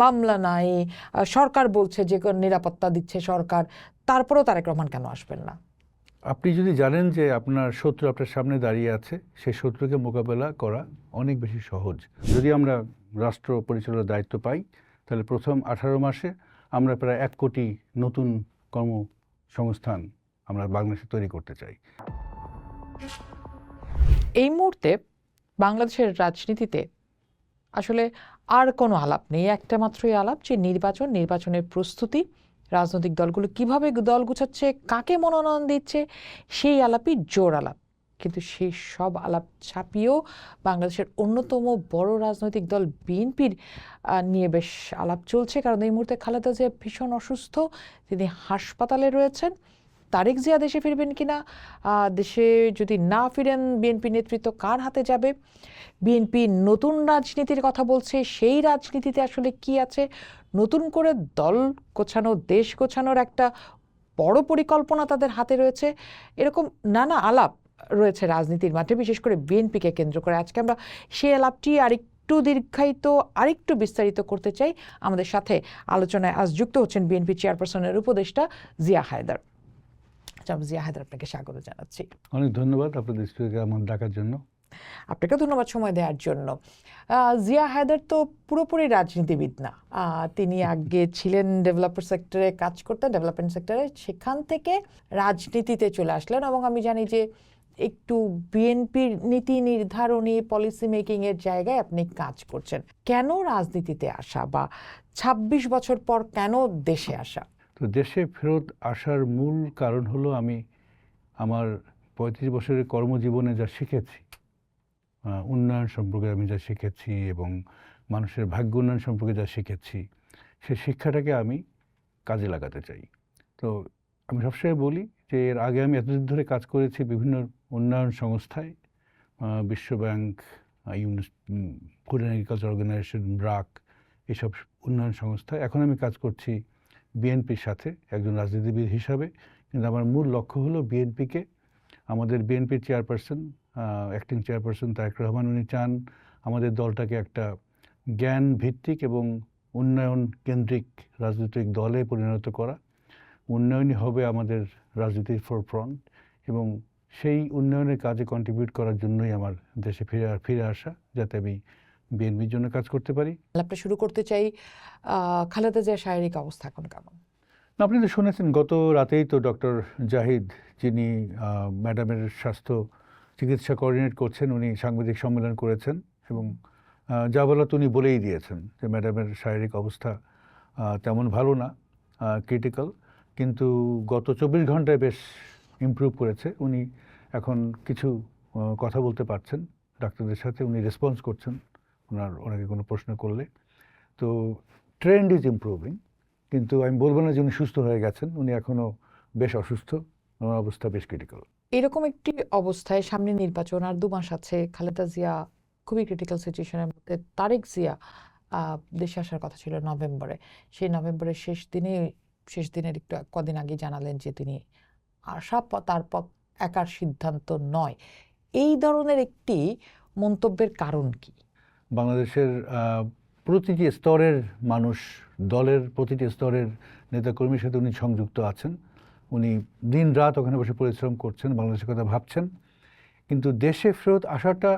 মামলা নাই, সরকার বলছে যে নিরাপত্তা দিচ্ছে সরকার, তারপরেও তারেক রহমান কেন আসবেন না? আপনি যদি জানেন যে আপনার শত্রু আপনার সামনে দাঁড়িয়ে আছে, সেই শত্রুকে মোকাবেলা করা অনেক বেশি সহজ। যদি আমরা রাষ্ট্র পরিচালনার দায়িত্ব পাই, তাহলে প্রথম 18 মাসে আমরা প্রায় 1 কোটি নতুন কর্মসংস্থান আমরা বাংলাদেশে তৈরি করতে চাই। এই মুহূর্তে বাংলাদেশের রাজনীতিতে আসলে আর কোনো আলাপ নেই, একটা মাত্রই আলাপ, যে নির্বাচনের প্রস্তুতি, রাজনৈতিক দলগুলো কিভাবে দল গুছাচ্ছে, কাকে মনোনয়ন দিচ্ছে, সেই আলাপই জোর আলাপ। কিন্তু সেই সব আলাপ ছাপিয়েও বাংলাদেশের অন্যতম বড় রাজনৈতিক দল বিএনপির নিয়ে বেশ আলাপ চলছে, কারণ এই মুহূর্তে খালেদা জিয়া ভীষণ অসুস্থ, তিনি হাসপাতালে রয়েছেন। তারেক জিয়া দেশে ফিরবেন কিনা, দেশে যদি না ফিরেন বিএনপি নেতৃত্ব কার হাতে যাবে, বিএনপি নতুন রাজনীতির কথা বলছে, সেই রাজনীতিতে আসলে কি আছে, নতুন করে দল গোছানো, দেশ গোছানোর একটা বড় পরিকল্পনা তাদের হাতে রয়েছে, এরকম নানা আলাপ রয়েছে রাজনীতির মাঠে, বিশেষ করে বিএনপিকে কেন্দ্র করে। আজকে আমরা সেই আলাপটি আরেকটু দীর্ঘায়িত, আরেকটু বিস্তারিত করতে চাই। আমাদের সাথে আলোচনায় আজ যুক্ত হচ্ছেন বিএনপি চেয়ারপারসনের উপদেষ্টা জিয়া হায়দার। জিয়া হায়দার, আপনাকে স্বাগত জানাচ্ছি। অনেক ধন্যবাদ আপনাদের স্টুডিওকে আমার ডাকার জন্য। আপনাকে ধন্যবাদ সময় দেওয়ার জন্য। জিয়া হায়দার তো পুরোপুরি রাজনীতিবিদ না, তিনি আগে ছিলেন ডেভেলপমেন্ট সেক্টরে কাজ করতেন, ডেভেলপমেন্ট সেক্টরে, সেখান থেকে রাজনীতিতে চলে আসলেন, এবং আমি জানি যে একটু বিএনপির নীতি নির্ধারণী, পলিসি মেকিং এর জায়গায় আপনি কাজ করছেন। কেন রাজনীতিতে আসা, বা ২৬ বছর পর কেন দেশে আসা? তো দেশে ফেরত আসার মূল কারণ হলো আমি আমার 35 বছরের কর্মজীবনে যা শিখেছি, উন্নয়ন সম্পর্কে আমি যা শিখেছি এবং মানুষের ভাগ্য উন্নয়ন সম্পর্কে যা শিখেছি, সেই শিক্ষাটাকে আমি কাজে লাগাতে চাই। তো আমি সবসময় বলি যে এর আগে আমি এতদিন ধরে কাজ করেছি বিভিন্ন উন্নয়ন সংস্থায়, বিশ্বব্যাংক, food and agriculture organisation, BRAC, এইসব উন্নয়ন সংস্থায়। এখন আমি কাজ করছি বিএনপির সাথে একজন রাজনীতিবিদ হিসাবে, কিন্তু আমার মূল লক্ষ্য হলো বিএনপিকে, আমাদের বিএনপির chairperson, acting chairperson Tarique Rahman, উনি চান আমাদের দলটাকে একটা জ্ঞান ভিত্তিক এবং উন্নয়ন কেন্দ্রিক রাজনৈতিক দলে পরিণত করা। উন্নয়নই হবে আমাদের রাজনীতির ফোরফ্রন্ট, এবং সেই উন্নয়নের কাজে কন্ট্রিবিউট করার জন্যই আমার দেশে ফিরে আসা, যাতে আমি বিএনপির জন্য কাজ করতে পারি। আলাপটা শুরু করতে চাই, খালেদা জিয়ার শারীরিক অবস্থা এখন কেমন? আপনি তো শুনেছেন, গত রাতেই তো ডক্টর জাহিদ, যিনি ম্যাডামের স্বাস্থ্য চিকিৎসা কোঅর্ডিনেট করছেন, উনি সাংবাদিক সম্মেলন করেছেন এবং যা বলার উনি বলেই দিয়েছেন যে ম্যাডামের শারীরিক অবস্থা তেমন ভালো না, ক্রিটিক্যাল, কিন্তু গত 24 ঘন্টায় বেশ ইমপ্রুভ করেছে। উনি এখন কিছু কথা বলতে পারছেন ডাক্তারদের সাথে, উনি রেসপন্স করছেন ওনাকে কোনো প্রশ্ন করলে। তো ট্রেন্ড ইজ ইমপ্রুভিং, কিন্তু আমি বলবো না যে উনি সুস্থ হয়ে গেছেন, উনি এখনও বেশ অসুস্থ, ওনার অবস্থা বেশ ক্রিটিক্যাল। এরকম একটি অবস্থায় সামনে নির্বাচন, আর 2 মাস আছে, খালেদা জিয়া খুবই ক্রিটিক্যাল সিচুয়েশনের মধ্যে, তারেক জিয়া দেশে আসার কথা ছিল নভেম্বরে, সেই নভেম্বরের শেষ দিনের একটু কদিন আগে জানালেন যে তিনি আসা তার একার সিদ্ধান্ত নয়। এই ধরনের একটি মন্তব্যের কারণ কি? বাংলাদেশের প্রতিটি স্তরের মানুষ, দলের প্রতিটি স্তরের নেতাকর্মীর সাথে উনি সংযুক্ত আছেন, উনি দিন রাত ওখানে বসে পরিশ্রম করছেন, বাংলাদেশের কথা ভাবছেন। কিন্তু দেশে ফেরত আসাটা,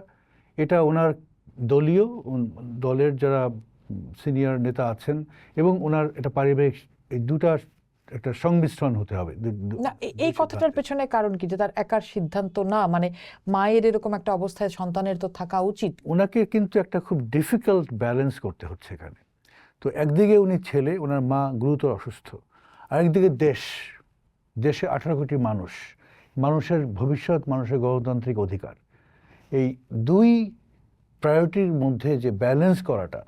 এটা ওনার দলের যারা সিনিয়র নেতা আছেন এবং ওনার এটা পারিবারিক, এই দুটা একটা সংমিশ্রণ হতে হবে। না, এই কথাটার পেছনে কারণ কি, যে তার একার সিদ্ধান্ত না, মানে মায়ের এরকম একটা অবস্থায় সন্তানের তো থাকা উচিত। ওনাকে কিন্তু একটা খুব ডিফিকাল্ট ব্যালেন্স করতে হচ্ছে এখানে। তো একদিকে উনি ছেলে, ওনার মা গুরুতর অসুস্থ, আরেকদিকে দেশে 18 কোটি মানুষের ভবিষ্যৎ, মানুষের গণতান্ত্রিক অধিকার, এই দুই প্রায়োরিটির মধ্যে যে ব্যালেন্স করাটা,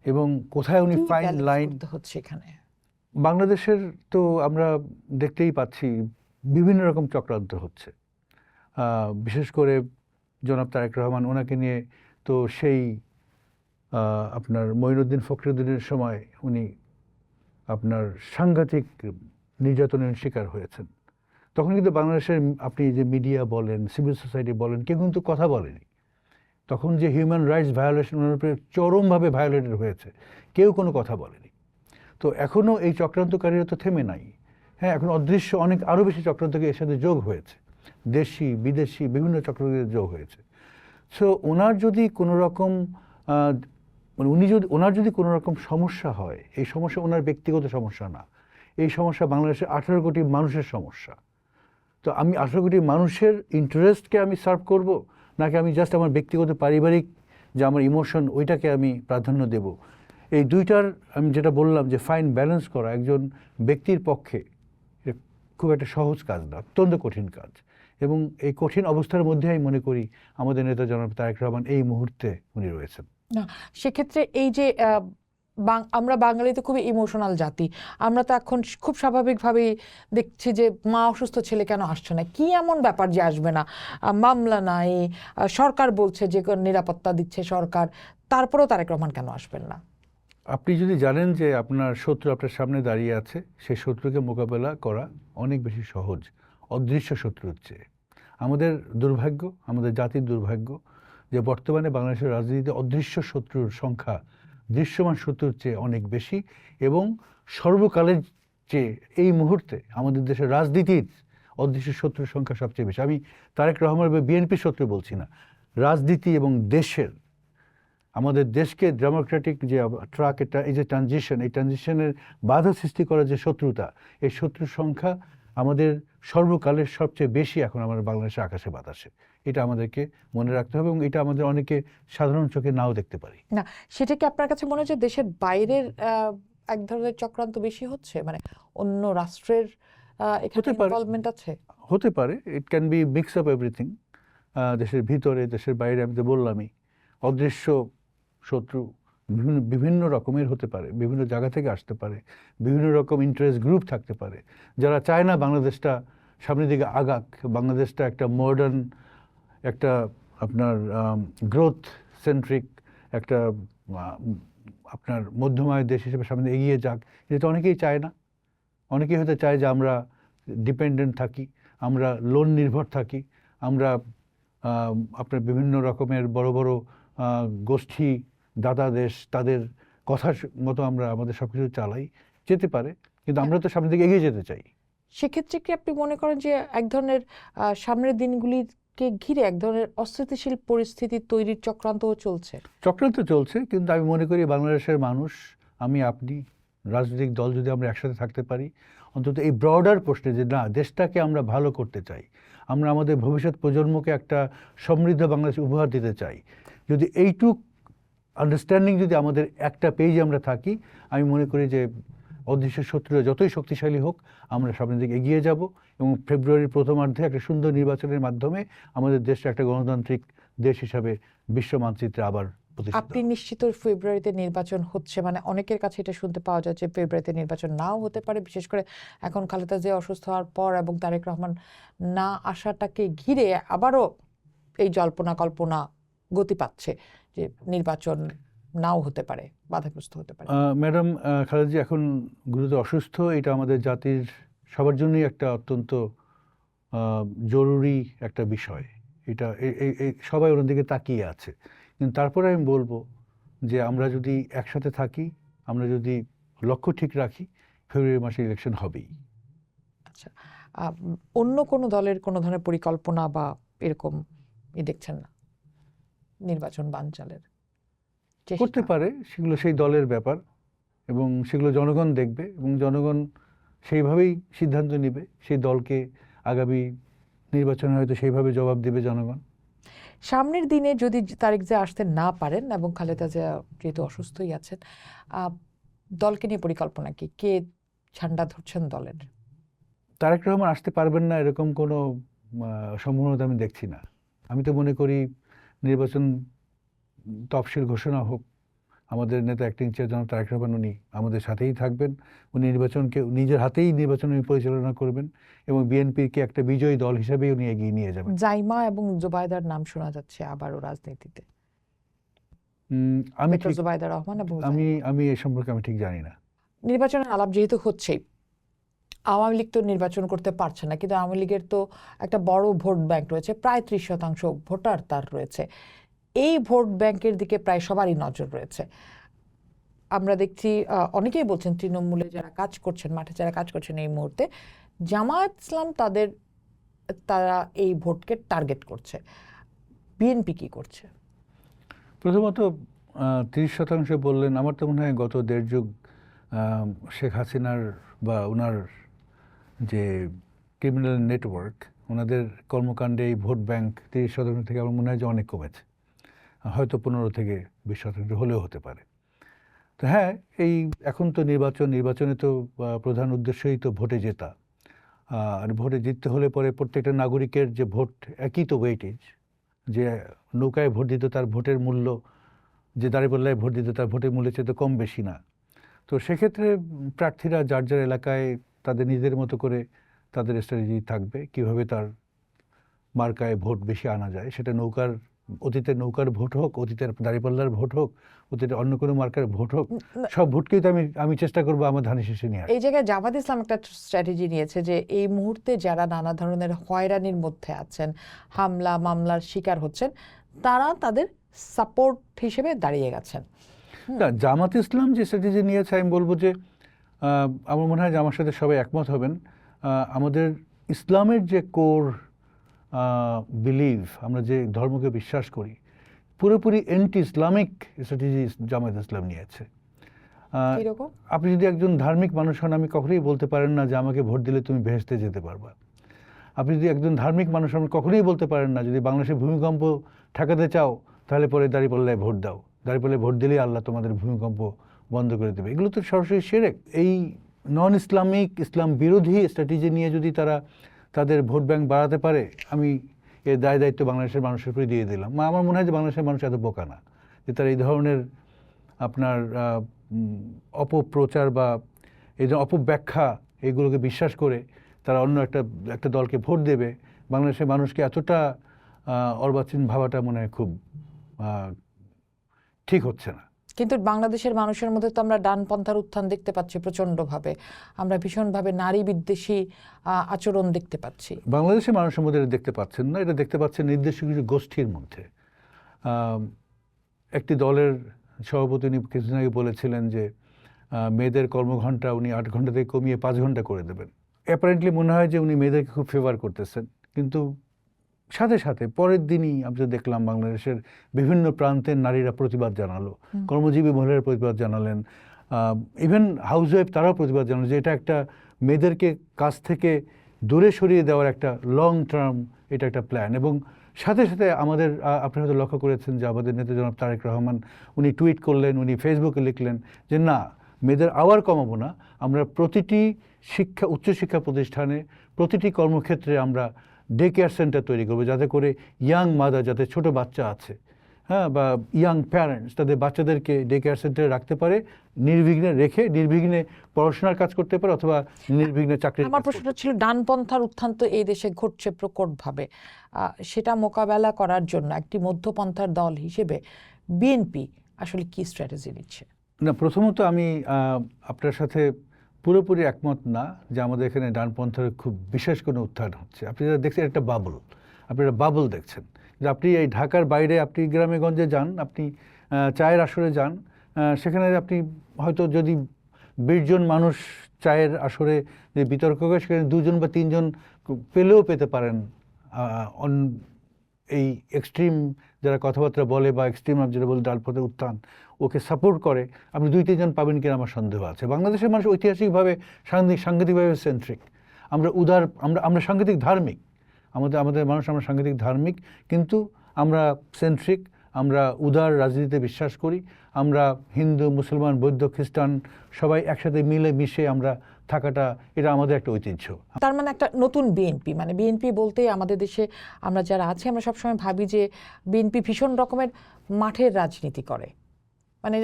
এবং কোথায় উনি ফাইন লাইন হচ্ছে এখানে। বাংলাদেশের তো আমরা দেখতেই পাচ্ছি বিভিন্ন রকম চক্রান্ত হচ্ছে, বিশেষ করে জনাব তারেক রহমান, ওনাকে নিয়ে তো সেই আপনার মঈনুদ্দিন ফখরুদ্দিনের সময় উনি আপনার সাংঘাতিক নির্যাতনের শিকার হয়েছেন। তখন কিন্তু বাংলাদেশের আপনি যে মিডিয়া বলেন, সিভিল সোসাইটি বলেন, কেউ কিন্তু কথা বলেনি। তখন যে হিউম্যান রাইটস ভায়োলেশন চরমভাবে ভায়োলেটেড হয়েছে, কেউ কোনো কথা বলেনি। তো এখনও এই চক্রান্তকারীরা তো থেমে নাই। হ্যাঁ, এখন অদৃশ্য অনেক আরও বেশি চক্রান্তকে এর সাথে যোগ হয়েছে, দেশি বিদেশি বিভিন্ন চক্রান্তের যোগ হয়েছে। সো ওনার যদি কোনো রকম মানে ওনার যদি কোনো রকম সমস্যা হয়, এই সমস্যা ওনার ব্যক্তিগত সমস্যা না, এই সমস্যা বাংলাদেশের 18 কোটি মানুষের সমস্যা। তো আমি 18 কোটি মানুষের ইন্টারেস্টকে আমি সার্ভ করব, নাকি আমি জাস্ট আমার ব্যক্তিগত পারিবারিক যে আমার ইমোশন ওইটাকে আমি প্রাধান্য দেব? এই দুইটার আমি যেটা বললাম যে ফাইন ব্যালেন্স করা একজন ব্যক্তির পক্ষে খুব একটা সহজ কাজ না, অত্যন্ত কঠিন কাজ। এবং এই কঠিন অবস্থার মধ্যে আমি মনে করি আমাদের নেতা জনাব তারেক রহমান এই মুহূর্তে উনি রয়েছেন। না, সেক্ষেত্রে এই যে আমরা বাঙালি তো খুবই ইমোশনাল জাতি, আমরা তো এখন খুব স্বাভাবিকভাবেই দেখছি যে মা অসুস্থ, ছেলে কেন আসছে না, কি এমন ব্যাপার যে আসবে না, মামলা নাই, সরকার বলছে যে নিরাপত্তা দিচ্ছে সরকার, তারপরেও তারেক রহমান কেন আসবেন না? আপনি যদি জানেন যে আপনার শত্রু আপনার সামনে দাঁড়িয়ে আছে, সেই শত্রুকে মোকাবেলা করা অনেক বেশি সহজ অদৃশ্য শত্রুর চেয়ে। আমাদের দুর্ভাগ্য, আমাদের জাতির দুর্ভাগ্য যে বর্তমানে বাংলাদেশের রাজনীতিতে অদৃশ্য শত্রুর সংখ্যা দৃশ্যমান শত্রুর চেয়ে অনেক বেশি, এবং সর্বকালের চেয়ে এই মুহূর্তে আমাদের দেশের রাজনীতির অদৃশ্য শত্রুর সংখ্যা সবচেয়ে বেশি। আমি তারেক রহমান বা বিএনপির শত্রু বলছি না, রাজনীতি এবং দেশের, আমাদের দেশকে ডেমোক্রেটিক যে ট্রাক, এটা এই যে ট্রানজিশন, এই ট্রানজিশনের বাধা সৃষ্টি করার যে শত্রুতা, এই শত্রুর সংখ্যা আমাদের সর্বকালের সবচেয়ে বেশি এখন আমাদের বাংলাদেশের আকাশে বাতাসে। এটা আমাদেরকে মনে রাখতে হবে, এবং এটা আমাদের অনেকে সাধারণ চোখে নাও দেখতে পারি না। সেটা কি আপনার কাছে মনে হয় যে দেশের বাইরের এক ধরনের চক্রান্ত বেশি হচ্ছে, মানে অন্য রাষ্ট্রের এখানে ইনভলভমেন্ট আছে? হতে পারে, it can be mix up everything. দেশের ভিতরে দেশের বাইরে আমি তো বললামই, অদৃশ্য শত্রু বিভিন্ন রকমের হতে পারে, বিভিন্ন জায়গা থেকে আসতে পারে, বিভিন্ন রকম ইন্টারেস্ট গ্রুপ থাকতে পারে, যারা চায় না বাংলাদেশটা সামনের দিকে আগাক, বাংলাদেশটা একটা মডার্ন, একটা আপনার গ্রোথ সেন্ট্রিক, একটা আপনার মধ্যমায়ের দেশ হিসেবে সামনে এগিয়ে যাক। এটা তো অনেকেই চায় না। অনেকেই হয়তো চায় যে আমরা ডিপেন্ডেন্ট থাকি, আমরা লোন নির্ভর থাকি, আমরা আপনার বিভিন্ন রকমের বড় বড় গোষ্ঠী দাদা দেশ, তাদের কথা মতো আমরা আমাদের সব কিছু চালাই, যেতে পারে, কিন্তু আমরা তো সামনের দিকে এগিয়ে যেতে চাই। সেক্ষেত্রে কি আপনি মনে করেন যে এক ধরনের সামনের দিনগুলিকে ঘিরে এক ধরনের অস্থিতিশীল পরিস্থিতি তৈরির চক্রান্তও চলছে? চক্রান্ত চলছে, কিন্তু আমি মনে করি বাংলাদেশের মানুষ, আমি আপনি, রাজনৈতিক দল যদি আমরা একসাথে থাকতে পারি, অন্তত এই ব্রডার প্রশ্নে যে না, দেশটাকে আমরা ভালো করতে চাই, আমরা আমাদের ভবিষ্যৎ প্রজন্মকে একটা সমৃদ্ধ বাংলাদেশ উপহার দিতে চাই, যদি এইটুক আন্ডারস্ট্যান্ডিং যদি আমাদের একটা পেজে আমরা থাকি, আমি মনে করি যে অদৃশ্য শত্রুরা যতই শক্তিশালী হোক, আমরা সামনের দিকে এগিয়ে যাব, এবং ফেব্রুয়ারির প্রথমার্ধে একটা সুন্দর নির্বাচনের মাধ্যমে আমাদের দেশটা একটা গণতান্ত্রিক দেশ হিসাবে বিশ্ব মানচিত্রে আবার প্রতিষ্ঠিত। আপনি নিশ্চিত ফেব্রুয়ারিতে নির্বাচন হচ্ছে? মানে অনেকের কাছে এটা শুনতে পাওয়া যায় যে ফেব্রুয়ারিতে নির্বাচন নাও হতে পারে, বিশেষ করে এখন খালেদা জিয়া অসুস্থ হওয়ার পর এবং তারেক রহমান না আসাটাকে ঘিরে আবারও এই জল্পনা কল্পনা গতি পাচ্ছে যে নির্বাচন নাও হতে পারে, বাধাগ্রস্ত হতে পারে। ম্যাডাম, খালেদা জিয়া এখন গুরুতর অসুস্থ, এটা আমাদের জাতির সবার জন্যই একটা অত্যন্ত জরুরি একটা বিষয়। এটা সবাই ওর দিকে তাকিয়ে আছে, কিন্তু তারপরে আমি বলবো যে আমরা যদি একসাথে থাকি, আমরা যদি লক্ষ্য ঠিক রাখি, ফেব্রুয়ারি মাসে ইলেকশন হবেই। আচ্ছা, অন্য কোনো দলের কোনো ধরনের পরিকল্পনা বা এরকম দেখছেন না নির্বাচন বানচালের? করতে পারে, সেগুলো সেই দলের ব্যাপার, এবং সেগুলো জনগণ দেখবে, এবং জনগণ সেইভাবেই সিদ্ধান্ত নেবে, সেই দলকে আগামী নির্বাচনে হয়তো সেইভাবে জবাব দেবে জনগণ। সামনের দিনে যদি তারেক জিয়া আসতে না পারেন এবং খালেদা জিয়া যেহেতু অসুস্থই আছেন, দলকে নিয়ে পরিকল্পনা কি? কে ঝান্ডা ধরছেন দলের? তারেক রহমান আসতে পারবেন না এরকম কোনো সম্ভাবনা আমি দেখছি না। আমি তো মনে করি নির্বাচন তফসিল ঘোষণা হোক, আমাদের নেতা অ্যাক্টিং চেয়ারম্যান তারেক রহমান উনি আমাদের সাথেই থাকবেন, উনি নির্বাচনকে নিজের হাতেই নির্বাচন পরিচালনা করবেন, এবং বিএনপিকে একটা বিজয়ী দল হিসেবেই উনি এগিয়ে নিয়ে যাবেন। জাইমা এবং জুবাইদার নাম শোনা যাচ্ছে আবারও রাজনীতিতে। আমি জুবাইদা রহমান এবং আমি এই সম্পর্কে আমি ঠিক জানি না। নির্বাচনের আলাপ যেহেতু হচ্ছেই, আওয়ামী লীগ তো নির্বাচন করতে পারছে না, কিন্তু আওয়ামী লীগের তো একটা বড় ভোট ব্যাংক রয়েছে, প্রায় 30% ভোটার তার রয়েছে। এই ভোট ব্যাংকের দিকে প্রায় সবারই নজর রয়েছে। আমরা দেখছি অনেকেই বলছেন তৃণমূলে যারা কাজ করছেন, মাঠে যারা কাজ করছেন এই মুহূর্তে, জামায়াত ইসলাম তারা এই ভোটকে টার্গেট করছে। বিএনপি কি করছে? প্রথমত 30% বললেন, আমার তো মনে হয় গত দেড় যুগ শেখ হাসিনার বা ওনার যে ক্রিমিনাল নেটওয়ার্ক, ওনাদের কর্মকাণ্ডে এই ভোট ব্যাংক 30% থেকে আমার মনে হয় যে অনেক কমেছে, হয়তো 15 থেকে 20% হলেও হতে পারে। তো হ্যাঁ, এই এখন তো নির্বাচনে তো প্রধান উদ্দেশ্যই তো ভোটে জেতা। আর ভোটে জিততে হলে পরে প্রত্যেকটা নাগরিকের যে ভোট একই তো ওয়েটেজ, যে নৌকায় ভোট দিত তার ভোটের মূল্য, যে দাঁড়িপাল্লায় ভোট দিত তার ভোটের মূল্যের চেয়ে তো কম বেশি না। তো সেক্ষেত্রে প্রার্থীরা যার যার এলাকায় তাদের নিজেদের মতো করে তাদের স্ট্র্যাটেজি থাকবে কীভাবে তার মার্কায় ভোট বেশি আনা যায়। সেটা অতীতের নৌকার ভোট হোক, অতীতের দাঁড়িপাল্লার ভোট হোক, অতীতের অন্য কোনো মার্কার ভোট হোক, সব ভোটকেই তো আমি চেষ্টা করবো আমার ধানের শীষে নিয়ে আসতে। এই জায়গায় জামাত ইসলাম একটা স্ট্র্যাটেজি নিয়েছে যে এই মুহূর্তে যারা নানা ধরনের হয়রানির মধ্যে আছেন, হামলা মামলার শিকার হচ্ছেন, তারা তাদের সাপোর্ট হিসেবে দাঁড়িয়ে গেছেন। না, জামাত ইসলাম যে স্ট্র্যাটেজি নিয়েছে আমি বলবো যে আমার মনে হয় যে আমার সাথে সবাই একমত হবেন। আমাদের ইসলামের যে কোর বিলিভ, আমরা যে ধর্মকে বিশ্বাস করি, পুরোপুরি অ্যান্টি ইসলামিক স্ট্র্যাটেজি জামাত ইসলাম নিয়েছে। কিরকম? আপনি যদি একজন ধার্মিক মানুষ হন, আমি কখনোই বলতে পারেন না যে আমাকে ভোট দিলে তুমি ভেস্তে যেতে পারবা। আপনি যদি একজন ধার্মিক মানুষ হন, কখনোই বলতে পারেন না যদি বাংলাদেশের ভূমিকম্প ঠেকাতে চাও তাহলে পরে দাঁড়িপাল্লায় ভোট দাও, দাঁড়িপাল্লায় ভোট দিলেই আল্লাহ তোমাদের ভূমিকম্প বন্ধ করে দেবে। এগুলো তো সরাসরি শিরক। এই নন ইসলামিক, ইসলাম বিরোধী স্ট্র্যাটেজি নিয়ে যদি তারা তাদের ভোট ব্যাংক বাড়াতে পারে, আমি এর দায়িত্ব বাংলাদেশের মানুষের উপরে দিয়ে দিলাম। আমার মনে হয় যে বাংলাদেশের মানুষ এত বোকা না যে তারা এই ধরনের আপনার অপপ্রচার বা এই যে অপব্যাখ্যা, এগুলোকে বিশ্বাস করে তারা অন্য একটা দলকে ভোট দেবে। বাংলাদেশের মানুষকে এতটা অর্বাচীন ভাবাটা মনে হয় খুব ঠিক হচ্ছে না। কিন্তু বাংলাদেশের মানুষের মধ্যে তো আমরা ডানপন্থার উত্থান দেখতে পাচ্ছি প্রচণ্ডভাবে। আমরা ভীষণভাবে নারী বিদ্বেষী আচরণ দেখতে পাচ্ছি। বাংলাদেশের মানুষের মধ্যে এটা দেখতে পাচ্ছেন না, এটা দেখতে পাচ্ছেন নির্দিষ্ট কিছু গোষ্ঠীর মধ্যে। একটি দলের সভাপতি উনি কিছুদিন আগে বলেছিলেন যে মেয়েদের কর্মঘণ্টা উনি 8 ঘন্টা থেকে কমিয়ে 5 ঘন্টা করে দেবেন। অ্যাপারেন্টলি মনে হয় যে উনি মেয়েদেরকে খুব ফেভার করতেছেন, কিন্তু সাথে সাথে পরের দিনই আমরা দেখলাম বাংলাদেশের বিভিন্ন প্রান্তের নারীরা প্রতিবাদ জানালো, কর্মজীবী মহিলারা প্রতিবাদ জানালেন, ইভেন হাউসওয়াইফ তারাও প্রতিবাদ জানালো যে এটা একটা মেয়েদেরকে কাজ থেকে দূরে সরিয়ে দেওয়ার একটা লং টার্ম এটা একটা প্ল্যান। এবং সাথে সাথে আমাদের আপনি হয়তো লক্ষ্য করেছেন যে আমাদের নেতা জনাব তারেক রহমান উনি টুইট করলেন, উনি ফেসবুকে লিখলেন যে না, মেয়েদের আওয়ার কমাবো না, আমরা প্রতিটি উচ্চশিক্ষা প্রতিষ্ঠানে প্রতিটি কর্মক্ষেত্রে আমরা ডে কেয়ার সেন্টার তৈরি করবো, যাতে করে ইয়াং মাদার, যাতে ছোট বাচ্চা আছে, হ্যাঁ, বা ইয়াং প্যারেন্টস তাদের বাচ্চাদেরকে ডে কেয়ার সেন্টারে রাখতে পারে, নির্বিঘ্নে পড়াশোনার কাজ করতে পারে অথবা নির্বিঘ্নে চাকরি। আমার প্রশ্নটা ছিল ডানপন্থার উত্থান তো এই দেশে ঘটছে প্রকটভাবে, সেটা মোকাবেলা করার জন্য একটি মধ্যপন্থার দল হিসেবে বিএনপি আসলে কি স্ট্র্যাটেজি নিচ্ছে? না, প্রথমত আমি আপনার সাথে পুরোপুরি একমত না যে আমাদের এখানে ডানপন্থার খুব বিশেষ কোনো উত্থান হচ্ছে। আপনি যারা দেখছেন একটা বাবল দেখছেন, যে আপনি এই ঢাকার বাইরে আপনি গ্রামে গঞ্জে যান, আপনি চায়ের আসরে যান, সেখানে আপনি হয়তো যদি 20 জন মানুষ চায়ের আসরে যে বিতর্ক করে, সেখানে 2 জন বা 3 জন পেলেও পেতে পারেন এই এক্সট্রিম যারা কথাবার্তা বলে বা এক্সট্রিম যেটা বলে ডানপন্থার উত্থান ওকে সাপোর্ট করে, আপনি 2-3 জন পাবেন কিনা আমার সন্দেহ আছে। বাংলাদেশের মানুষ ঐতিহাসিকভাবে সাংঘাতিকভাবে সেন্ট্রিক, আমরা সাংঘাতিক ধার্মিক, আমাদের মানুষ, আমরা সাংঘাতিক ধার্মিক, কিন্তু আমরা সেন্ট্রিক, আমরা উদার রাজনীতিতে বিশ্বাস করি, আমরা হিন্দু মুসলমান বৌদ্ধ খ্রিস্টান সবাই একসাথে মিলে মিশে আমরা থাকাটা, এটা আমাদের একটা ঐতিহ্য। তার মানে একটা নতুন বিএনপি, মানে বিএনপি বলতে আমাদের দেশে আমরা যারা আছি আমরা সবসময় ভাবি যে বিএনপি ভীষণ রকমের মাঠের রাজনীতি করে, মানে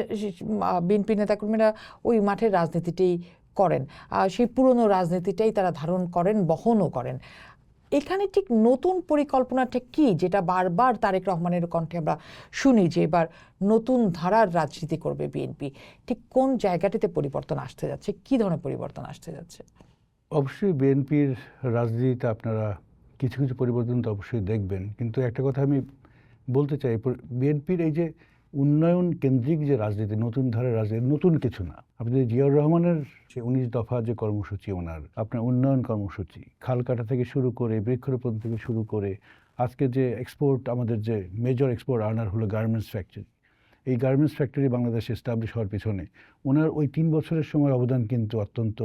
বিএনপি নেতাকর্মীরা ওই মাঠের রাজনীতিটাই করেন, সেই পুরনো রাজনীতিটাই তারা ধারণ করেন, বহনও করেন। এখানে ঠিক নতুন পরিকল্পনাটা কি, যেটা বারবার তারেক রহমানের কণ্ঠে আমরা শুনি যে এবার নতুন ধারার রাজনীতি করবে বিএনপি? ঠিক কোন জায়গাটিতে পরিবর্তন আসতে যাচ্ছে, কি ধরনের পরিবর্তন আসতে যাচ্ছে? অবশ্যই বিএনপির রাজনীতিতে আপনারা কিছু কিছু পরিবর্তন তো অবশ্যই দেখবেন, কিন্তু একটা কথা আমি বলতে চাই বিএনপির এই যে উন্নয়ন কেন্দ্রিক যে রাজনীতি, নতুন ধারার রাজনীতি, নতুন কিছু না। আপনি যদি জিয়াউর রহমানের যে 19 দফা যে কর্মসূচি, ওনার আপনার উন্নয়ন কর্মসূচি, খাল কাটা থেকে শুরু করে বৃক্ষরোপণ থেকে শুরু করে আজকে যে এক্সপোর্ট, আমাদের যে মেজর এক্সপোর্ট আর্নার হলো গার্মেন্টস ফ্যাক্টরি, এই গার্মেন্টস ফ্যাক্টরি বাংলাদেশে এস্টাবলিশ হওয়ার পিছনে ওনার ওই 3 বছরের সময় অবদান কিন্তু অত্যন্ত,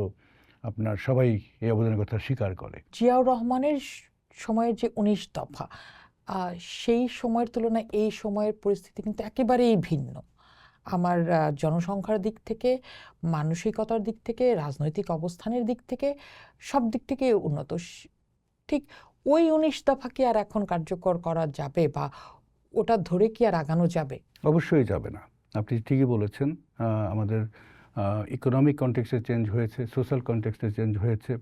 আপনার সবাই এই অবদানের কথা স্বীকার করে। জিয়াউর রহমানের সময়ের যে 19 দফা, সেই সময়ের তুলনায় এই সময়ের পরিস্থিতি কিন্তু একেবারেই ভিন্ন। আমার জনসংখ্যার দিক থেকে, মানসিকতার দিক থেকে, রাজনৈতিক অবস্থানের দিক থেকে, সব দিক থেকে উন্নত। ঠিক ওই 19 দফা কি আর এখন কার্যকর করা যাবে, বা ওটা ধরে কি আর আগানো যাবে? অবশ্যই যাবে না। আপনি ঠিকই বলেছেন। আমাদের ইকোনমিক কনটেক্সটে চেঞ্জ হয়েছে, সোশ্যাল কনটেক্সটে চেঞ্জ হয়েছে,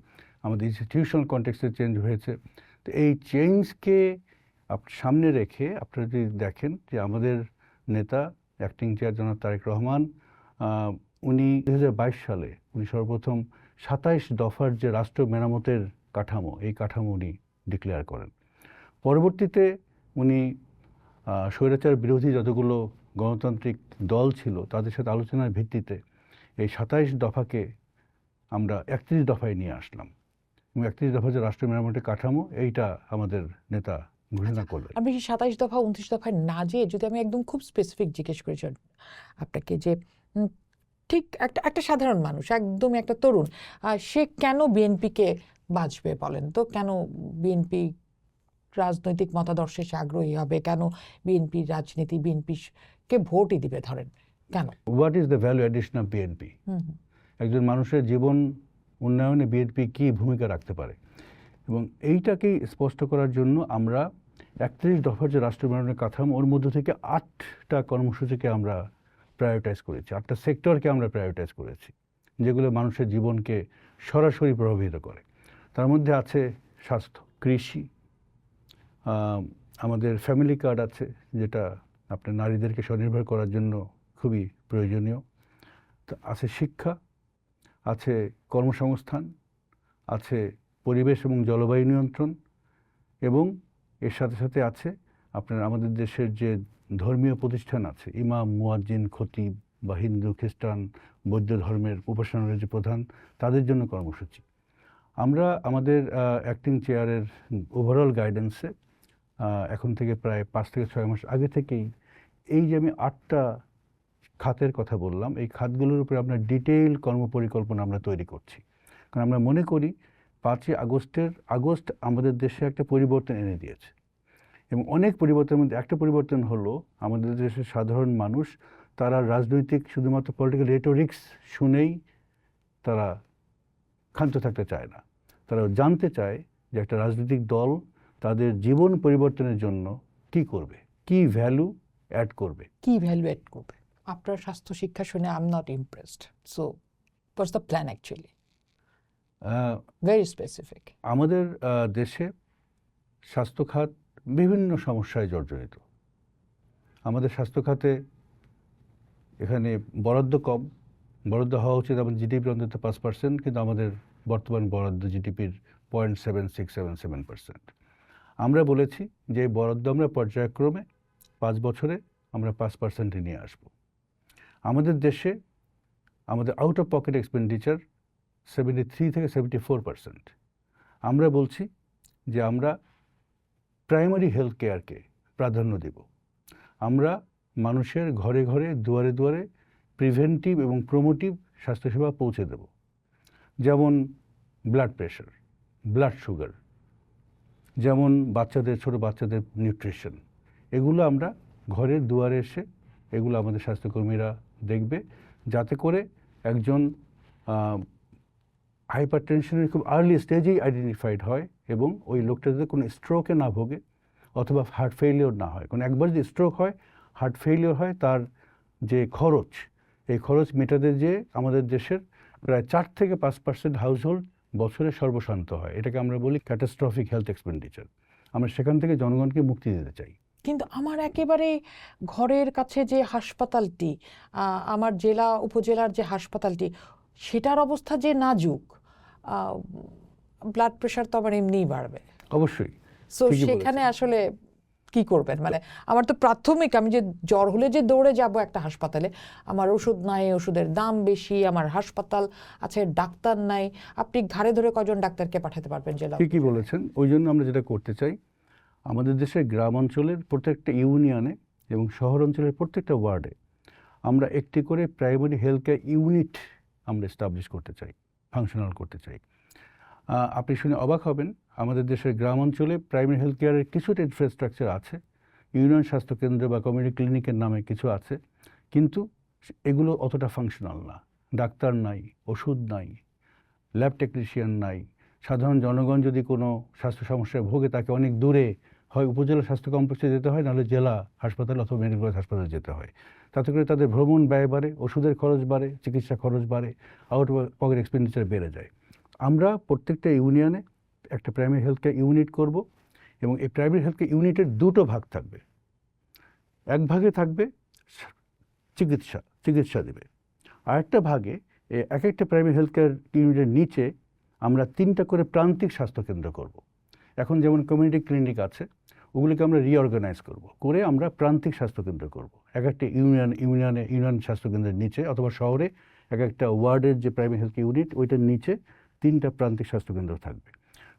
আমাদের ইনস্টিটিউশনাল কনটেক্সটে চেঞ্জ হয়েছে। তো এই চেঞ্জকে সামনে রেখে আপনারা যদি দেখেন যে আমাদের নেতা অ্যাক্টিং চেয়ার জনাব তারেক রহমান, উনি 2022 সালে উনি সর্বপ্রথম 27 দফার যে রাষ্ট্র মেরামতের কাঠামো, এই কাঠামো উনি ডিক্লেয়ার করেন। পরবর্তীতে উনি স্বৈরাচার বিরোধী যতগুলো গণতান্ত্রিক দল ছিল তাদের সাথে আলোচনার ভিত্তিতে এই 27 দফাকে আমরা 31 দফায় নিয়ে আসলাম, এবং 31 দফা যে রাষ্ট্র মেরামতের কাঠামো, এইটা আমাদের নেতা ঘোষণা করলেন। আমি 27 দফা 29 দফায় না যেয়ে যদি আমি একদম খুব স্পেসিফিক জিজ্ঞেস করি আপনাকে, যে ঠিক একটা সাধারণ মানুষ, একদম একটা তরুণ, সে কেন বিএনপিকে বাঁচবে বলেন তো? কেন বিএনপি রাজনৈতিক মতাদর্শে সে আগ্রহী হবে? কেন বিএনপির রাজনীতি, বিএনপিকে ভোটই দিবে ধরেন, কেন? What is the value addition of BNP? একজন মানুষের জীবন উন্নয়নে বিএনপি কী ভূমিকা রাখতে পারে, এবং এইটাকেই স্পষ্ট করার জন্য আমরা 31 দফার যে রাষ্ট্র মেরামতের কাঠামো, ওর মধ্য থেকে 8টা কর্মসূচিকে আমরা প্রায়োরিটাইজ করেছি, 8টা সেক্টরকে আমরা প্রায়োরিটাইজ করেছি, যেগুলো মানুষের জীবনকে সরাসরি প্রভাবিত করে। তার মধ্যে আছে স্বাস্থ্য, কৃষি, আমাদের ফ্যামিলি কার্ড আছে, যেটা আপনার নারীদেরকে স্বনির্ভর করার জন্য খুবই প্রয়োজনীয়, আছে শিক্ষা, আছে কর্মসংস্থান, আছে পরিবেশ এবং জলবায়ু নিয়ন্ত্রণ, এবং এর সাথে সাথে আছে আপনার আমাদের দেশের যে ধর্মীয় প্রতিষ্ঠান আছে, ইমাম, মুয়াজ্জিন, খতিব বা হিন্দু, খ্রিস্টান, বৌদ্ধ ধর্মের উপাসনার যে প্রধান, তাদের জন্য কর্মসূচি। আমরা আমাদের অ্যাক্টিং চেয়ারের ওভারঅল গাইডেন্সে এখন থেকে প্রায় 5 থেকে 6 মাস আগে থেকেই এই যে আমি 8টা খাতের কথা বললাম, এই খাতগুলোর উপরে আমরা ডিটেইল কর্মপরিকল্পনা আমরা তৈরি করছি। কারণ আমরা মনে করি 5ই আগস্ট আমাদের দেশে একটা পরিবর্তন এনে দিয়েছে, এবং অনেক পরিবর্তনের মধ্যে একটা পরিবর্তন হলো আমাদের দেশের সাধারণ মানুষ, তারা রাজনৈতিক শুধুমাত্র পলিটিক্যাল রেটোরিক্স শুনেই তারা ক্ষান্ত থাকতে চায় না। তারা জানতে চায় যে একটা রাজনৈতিক দল তাদের জীবন পরিবর্তনের জন্য কি করবে, কি ভ্যালু অ্যাড করবে। কি ভ্যালু অ্যাড করবে? আপনার স্বাস্থ্য শিক্ষা শুনে I am not impressed. So what's the plan actually? Very specific. আমাদের দেশে স্বাস্থ্য খাত বিভিন্ন সমস্যায় জর্জরিত। আমাদের স্বাস্থ্য খাতে এখানে বরাদ্দ কম, বরাদ্দ হওয়া উচিত আমাদের জিডিপির অন্তত 5%, কিন্তু আমাদের বর্তমান বরাদ্দ জিডিপির 0.7677%। আমরা বলেছি যে বরাদ্দ আমরা পর্যায়ক্রমে 5 বছরে আমরা 5%-এ নিয়ে আসব। আমাদের দেশে আমাদের আউট অফ পকেট এক্সপেন্ডিচার 73 থেকে 74%। আমরা বলছি যে আমরা প্রাইমারি হেলথ কেয়ারকে প্রাধান্য দেব। আমরা মানুষের ঘরে ঘরে, দুয়ারে দুয়ারে প্রিভেন্টিভ এবং প্রমোটিভ স্বাস্থ্যসেবা পৌঁছে দেব, যেমন ব্লাড প্রেশার, ব্লাড সুগার, যেমন ছোট বাচ্চাদের নিউট্রিশন, এগুলো আমরা ঘরের দুয়ারে এসে এগুলো আমাদের স্বাস্থ্যকর্মীরা দেখবে, যাতে করে একজন হাইপার টেনশনের খুব আর্লি স্টেজেই আইডেন্টিফাইড হয়, এবং ওই লোকটা যাতে কোনো স্ট্রোকে না ভোগে অথবা হার্ট ফেইলিওর না হয়। কারণ একবার যদি স্ট্রোক হয়, হার্ট ফেইলিওর হয়, তার যে খরচ, এই খরচ মেটাতে যে আমাদের দেশের প্রায় 4 থেকে 5% হাউসহোল্ড বছরে সর্বশান্ত হয়। এটাকে আমরা বলি ক্যাটাস্ট্রফিক হেলথ এক্সপেন্ডিচার। আমরা সেখান থেকে জনগণকে মুক্তি দিতে চাই। কিন্তু আমার একেবারে ঘরের কাছে যে হাসপাতালটি, আমার জেলা উপজেলার যে হাসপাতালটি, সেটার অবস্থা যে নাজুক, ব্লাড প্রেশার তো আবার এমনিই বাড়বে। অবশ্যই। সো সেখানে আসলে কি করবেন? মানে আমার তো প্রাথমিক, আমি যে জ্বর হলে যে দৌড়ে যাব একটা হাসপাতালে, আমার ওষুধ নাই, ওষুধের দাম বেশি, আমার হাসপাতাল আছে, ডাক্তার নাই, আপনি ঘাড়ে ধরে কজন ডাক্তারকে পাঠাতে পারবেন জেলা? ঠিকই বলেছেন। ওই জন্য আমরা যেটা করতে চাই, আমাদের দেশের গ্রাম অঞ্চলের প্রত্যেকটা ইউনিয়নে এবং শহর অঞ্চলের প্রত্যেকটা ওয়ার্ডে আমরা একটি করে প্রাইমারি হেলথ কেয়ার ইউনিট আমরা এস্টাবলিশ করতে চাই, ফাংশনাল করতে চাই। আপনি শুনে অবাক হবেন, আমাদের দেশের গ্রাম অঞ্চলে প্রাইমারি হেলথ কেয়ারের কিছুটা ইনফ্রাস্ট্রাকচার আছে, ইউনিয়ন স্বাস্থ্যকেন্দ্র বা কমিউনিটি ক্লিনিকের নামে কিছু আছে, কিন্তু এগুলো অতটা ফাংশনাল না। ডাক্তার নাই, ওষুধ নাই, ল্যাব টেকনিশিয়ান নাই। সাধারণ জনগণ যদি কোনো স্বাস্থ্য সমস্যায় ভোগে তাকে অনেক দূরে হয় উপজেলা স্বাস্থ্য কমপ্লেক্সে যেতে হয়, নাহলে জেলা হাসপাতাল অথবা মেডিকেল কলেজ হাসপাতালে যেতে হয়। তাতে করে তাদের ভ্রমণ ব্যয় বাড়ে, ওষুধের খরচ বাড়ে, চিকিৎসা খরচ বাড়ে, আউট পকেট এক্সপেন্ডিচার বেড়ে যায়। আমরা প্রত্যেকটা ইউনিয়নে একটা প্রাইমারি হেলথ কেয়ার ইউনিট করব, এবং এই প্রাইমারি হেলথ কেয়ার ইউনিটের দুটো ভাগ থাকবে। এক ভাগে থাকবে চিকিৎসা দেবে, আরেকটা ভাগে এক একটা প্রাইমারি হেলথ কেয়ার ইউনিটের নিচে আমরা 3টা করে প্রান্তিক স্বাস্থ্যকেন্দ্র করব। এখন যেমন কমিউনিটি ক্লিনিক আছে, ওগুলিকে আমরা রিঅর্গানাইজ করে আমরা প্রান্তিক স্বাস্থ্যকেন্দ্র করব। এক একটা ইউনিয়ন স্বাস্থ্যকেন্দ্রের নিচে অথবা শহরে এক একটা ওয়ার্ডের যে প্রাইমারি হেলথ ইউনিট, ওইটার নিচে 3টা প্রান্তিক স্বাস্থ্যকেন্দ্র থাকবে।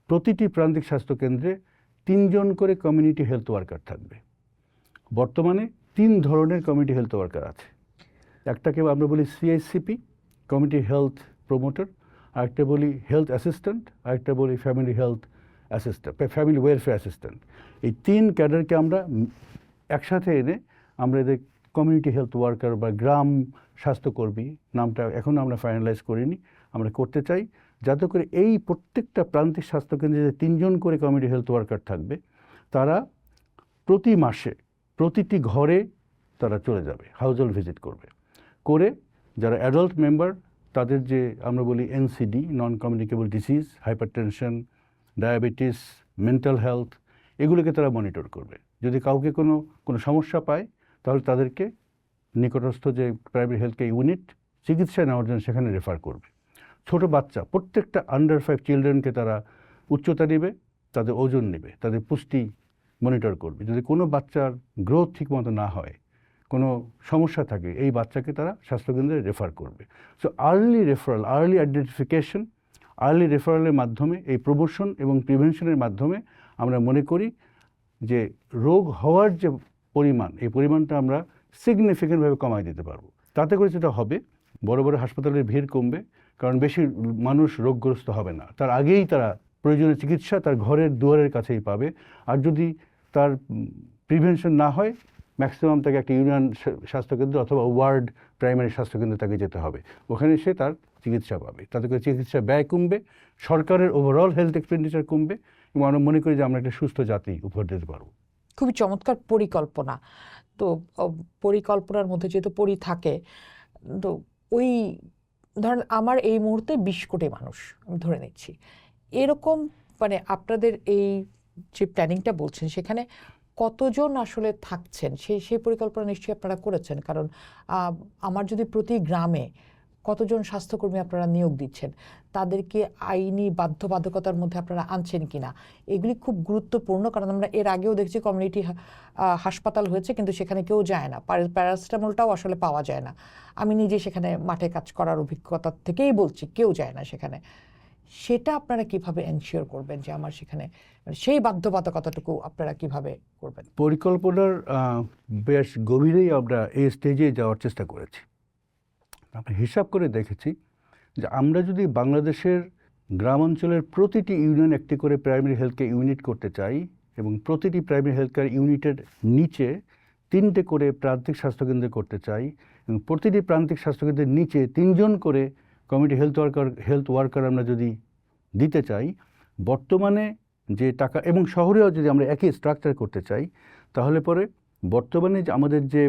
প্রতিটি প্রান্তিক স্বাস্থ্যকেন্দ্রে 3 জন করে কমিউনিটি হেলথ ওয়ার্কার থাকবে। বর্তমানে 3 ধরনের কমিউনিটি হেলথ ওয়ার্কার আছে। একটাকে আমরা বলি সিএইচসিপি, কমিউনিটি হেলথ প্রমোটার, আরেকটা বলি হেলথ অ্যাসিস্ট্যান্ট, আরেকটা বলি ফ্যামিলি ওয়েলফেয়ার অ্যাসিস্ট্যান্ট। এই 3 ক্যাডারকে আমরা একসাথে এনে আমরা এদের কমিউনিটি হেলথ ওয়ার্কার বা গ্রাম স্বাস্থ্যকর্মী নামটা এখনও আমরা ফাইনালাইজ করিনি, আমরা করতে চাই, যাতে করে এই প্রত্যেকটা প্রান্তিক স্বাস্থ্যকেন্দ্রে যে 3 জন করে কমিউনিটি হেলথ ওয়ার্কার থাকবে, তারা প্রতি মাসে প্রতিটি ঘরে তারা চলে যাবে, হাউস হোল্ড ভিজিট করে যারা অ্যাডাল্ট মেম্বার তাদের যে আমরা বলি NCD, non communicable disease, hypertension, diabetes, mental health, এগুলোকে তারা মনিটর করবে। যদি কাউকে কোনো সমস্যা পায়, তাহলে তাদেরকে নিকটস্থ যে প্রাইমারি হেলথ কেয়ার ইউনিট চিকিৎসা নেওয়ার জন্য সেখানে রেফার করবে। ছোট বাচ্চা প্রত্যেকটা আন্ডার 5 চিলড্রেনকে তারা উচ্চতা নেবে, তাদের ওজন নেবে, তাদের পুষ্টি মনিটর করবে। যদি কোনো বাচ্চার গ্রোথ ঠিকমতো না হয়, কোনো সমস্যা থাকে, এই বাচ্চাকে তারা স্বাস্থ্যকেন্দ্রে রেফার করবে। So early referral, early identification, early রেফারালের মাধ্যমে, এই প্রমোশন এবং প্রিভেনশনের মাধ্যমে আমরা মনে করি যে রোগ হওয়ার যে পরিমাণ, এই পরিমাণটা আমরা সিগনিফিক্যান্টভাবে কমায় দিতে পারবো। তাতে করে যেটা হবে, বড় বড় হাসপাতালের ভিড় কমবে, কারণ বেশি মানুষ রোগগ্রস্ত হবে না, তার আগেই তারা প্রয়োজনীয় চিকিৎসা তার ঘরের দুয়ারের কাছেই পাবে। আর যদি তার প্রিভেনশন না হয়, ম্যাক্সিমাম তাকে একটা ইউনিয়ন স্বাস্থ্যকেন্দ্র অথবা ওয়ার্ড প্রাইমারি স্বাস্থ্যকেন্দ্রে তাকে যেতে হবে, ওখানে সে তার চিকিৎসা পাবে। তাতে করে চিকিৎসা ব্যয় কমবে, সরকারের ওভারঅল হেলথ এক্সপেন্ডিচার কমবে, এবং আমরা মনে করি যে আমরা একটা সুস্থ জাতি উপহার দিতে পারবো। খুবই চমৎকার পরিকল্পনা। তো পরিকল্পনার মধ্যে যেহেতু থাকে, তো ওই ধরেন আমার এই মুহূর্তে 20 কোটি মানুষ, আমি ধরে নিচ্ছি, এরকম মানে আপনাদের এই যে প্ল্যানিংটা বলছেন, সেখানে কতজন আসলে থাকছেন সেই পরিকল্পনা নিশ্চয়ই আপনারা করেছেন। কারণ আমার যদি প্রতি গ্রামে কতজন স্বাস্থ্যকর্মী আপনারা নিয়োগ দিচ্ছেন, তাদেরকে আইনি বাধ্যবাধকতার মধ্যে আপনারা আনছেন কিনা, এগুলি খুব গুরুত্বপূর্ণ। কারণ আমরা এর আগেও দেখছি কমিউনিটি হাসপাতাল হয়েছে, কিন্তু সেখানে কেউ যায় না, প্যারাসিটামলটাও আসলে পাওয়া যায় না। আমি নিজে সেখানে মাঠে কাজ করার অভিজ্ঞতা থেকেই বলছি, কেউ যায় না সেখানে। সেটা আপনারা কিভাবে এনশিওর করবেন যে আমার সেখানে, মানে সেই বাধ্যবাধকতাটুকু আপনারা কিভাবে করবেন? পরিকল্পনার বেশ গভীরেই আমরা এই স্টেজে যাওয়ার চেষ্টা করেছি। আমরা হিসাব করে দেখেছি যে আমরা যদি বাংলাদেশের গ্রাম অঞ্চলের প্রতিটি ইউনিয়ন একটি করে প্রাইমারি হেলথ কেয়ার ইউনিট করতে চাই, এবং প্রতিটি প্রাইমারি হেলথ কেয়ার ইউনিটের নিচে 3টে করে প্রান্তিক স্বাস্থ্যকেন্দ্র করতে চাই, এবং প্রতিটি প্রান্তিক স্বাস্থ্যকেন্দ্রের নিচে 3 জন করে কমিউনিটি হেলথ ওয়ার্কার আমরা যদি দিতে চাই, বর্তমানে যে টাকা, এবং শহরেও যদি আমরা একই স্ট্রাকচার করতে চাই, তাহলে পরে বর্তমানে যে আমাদের যে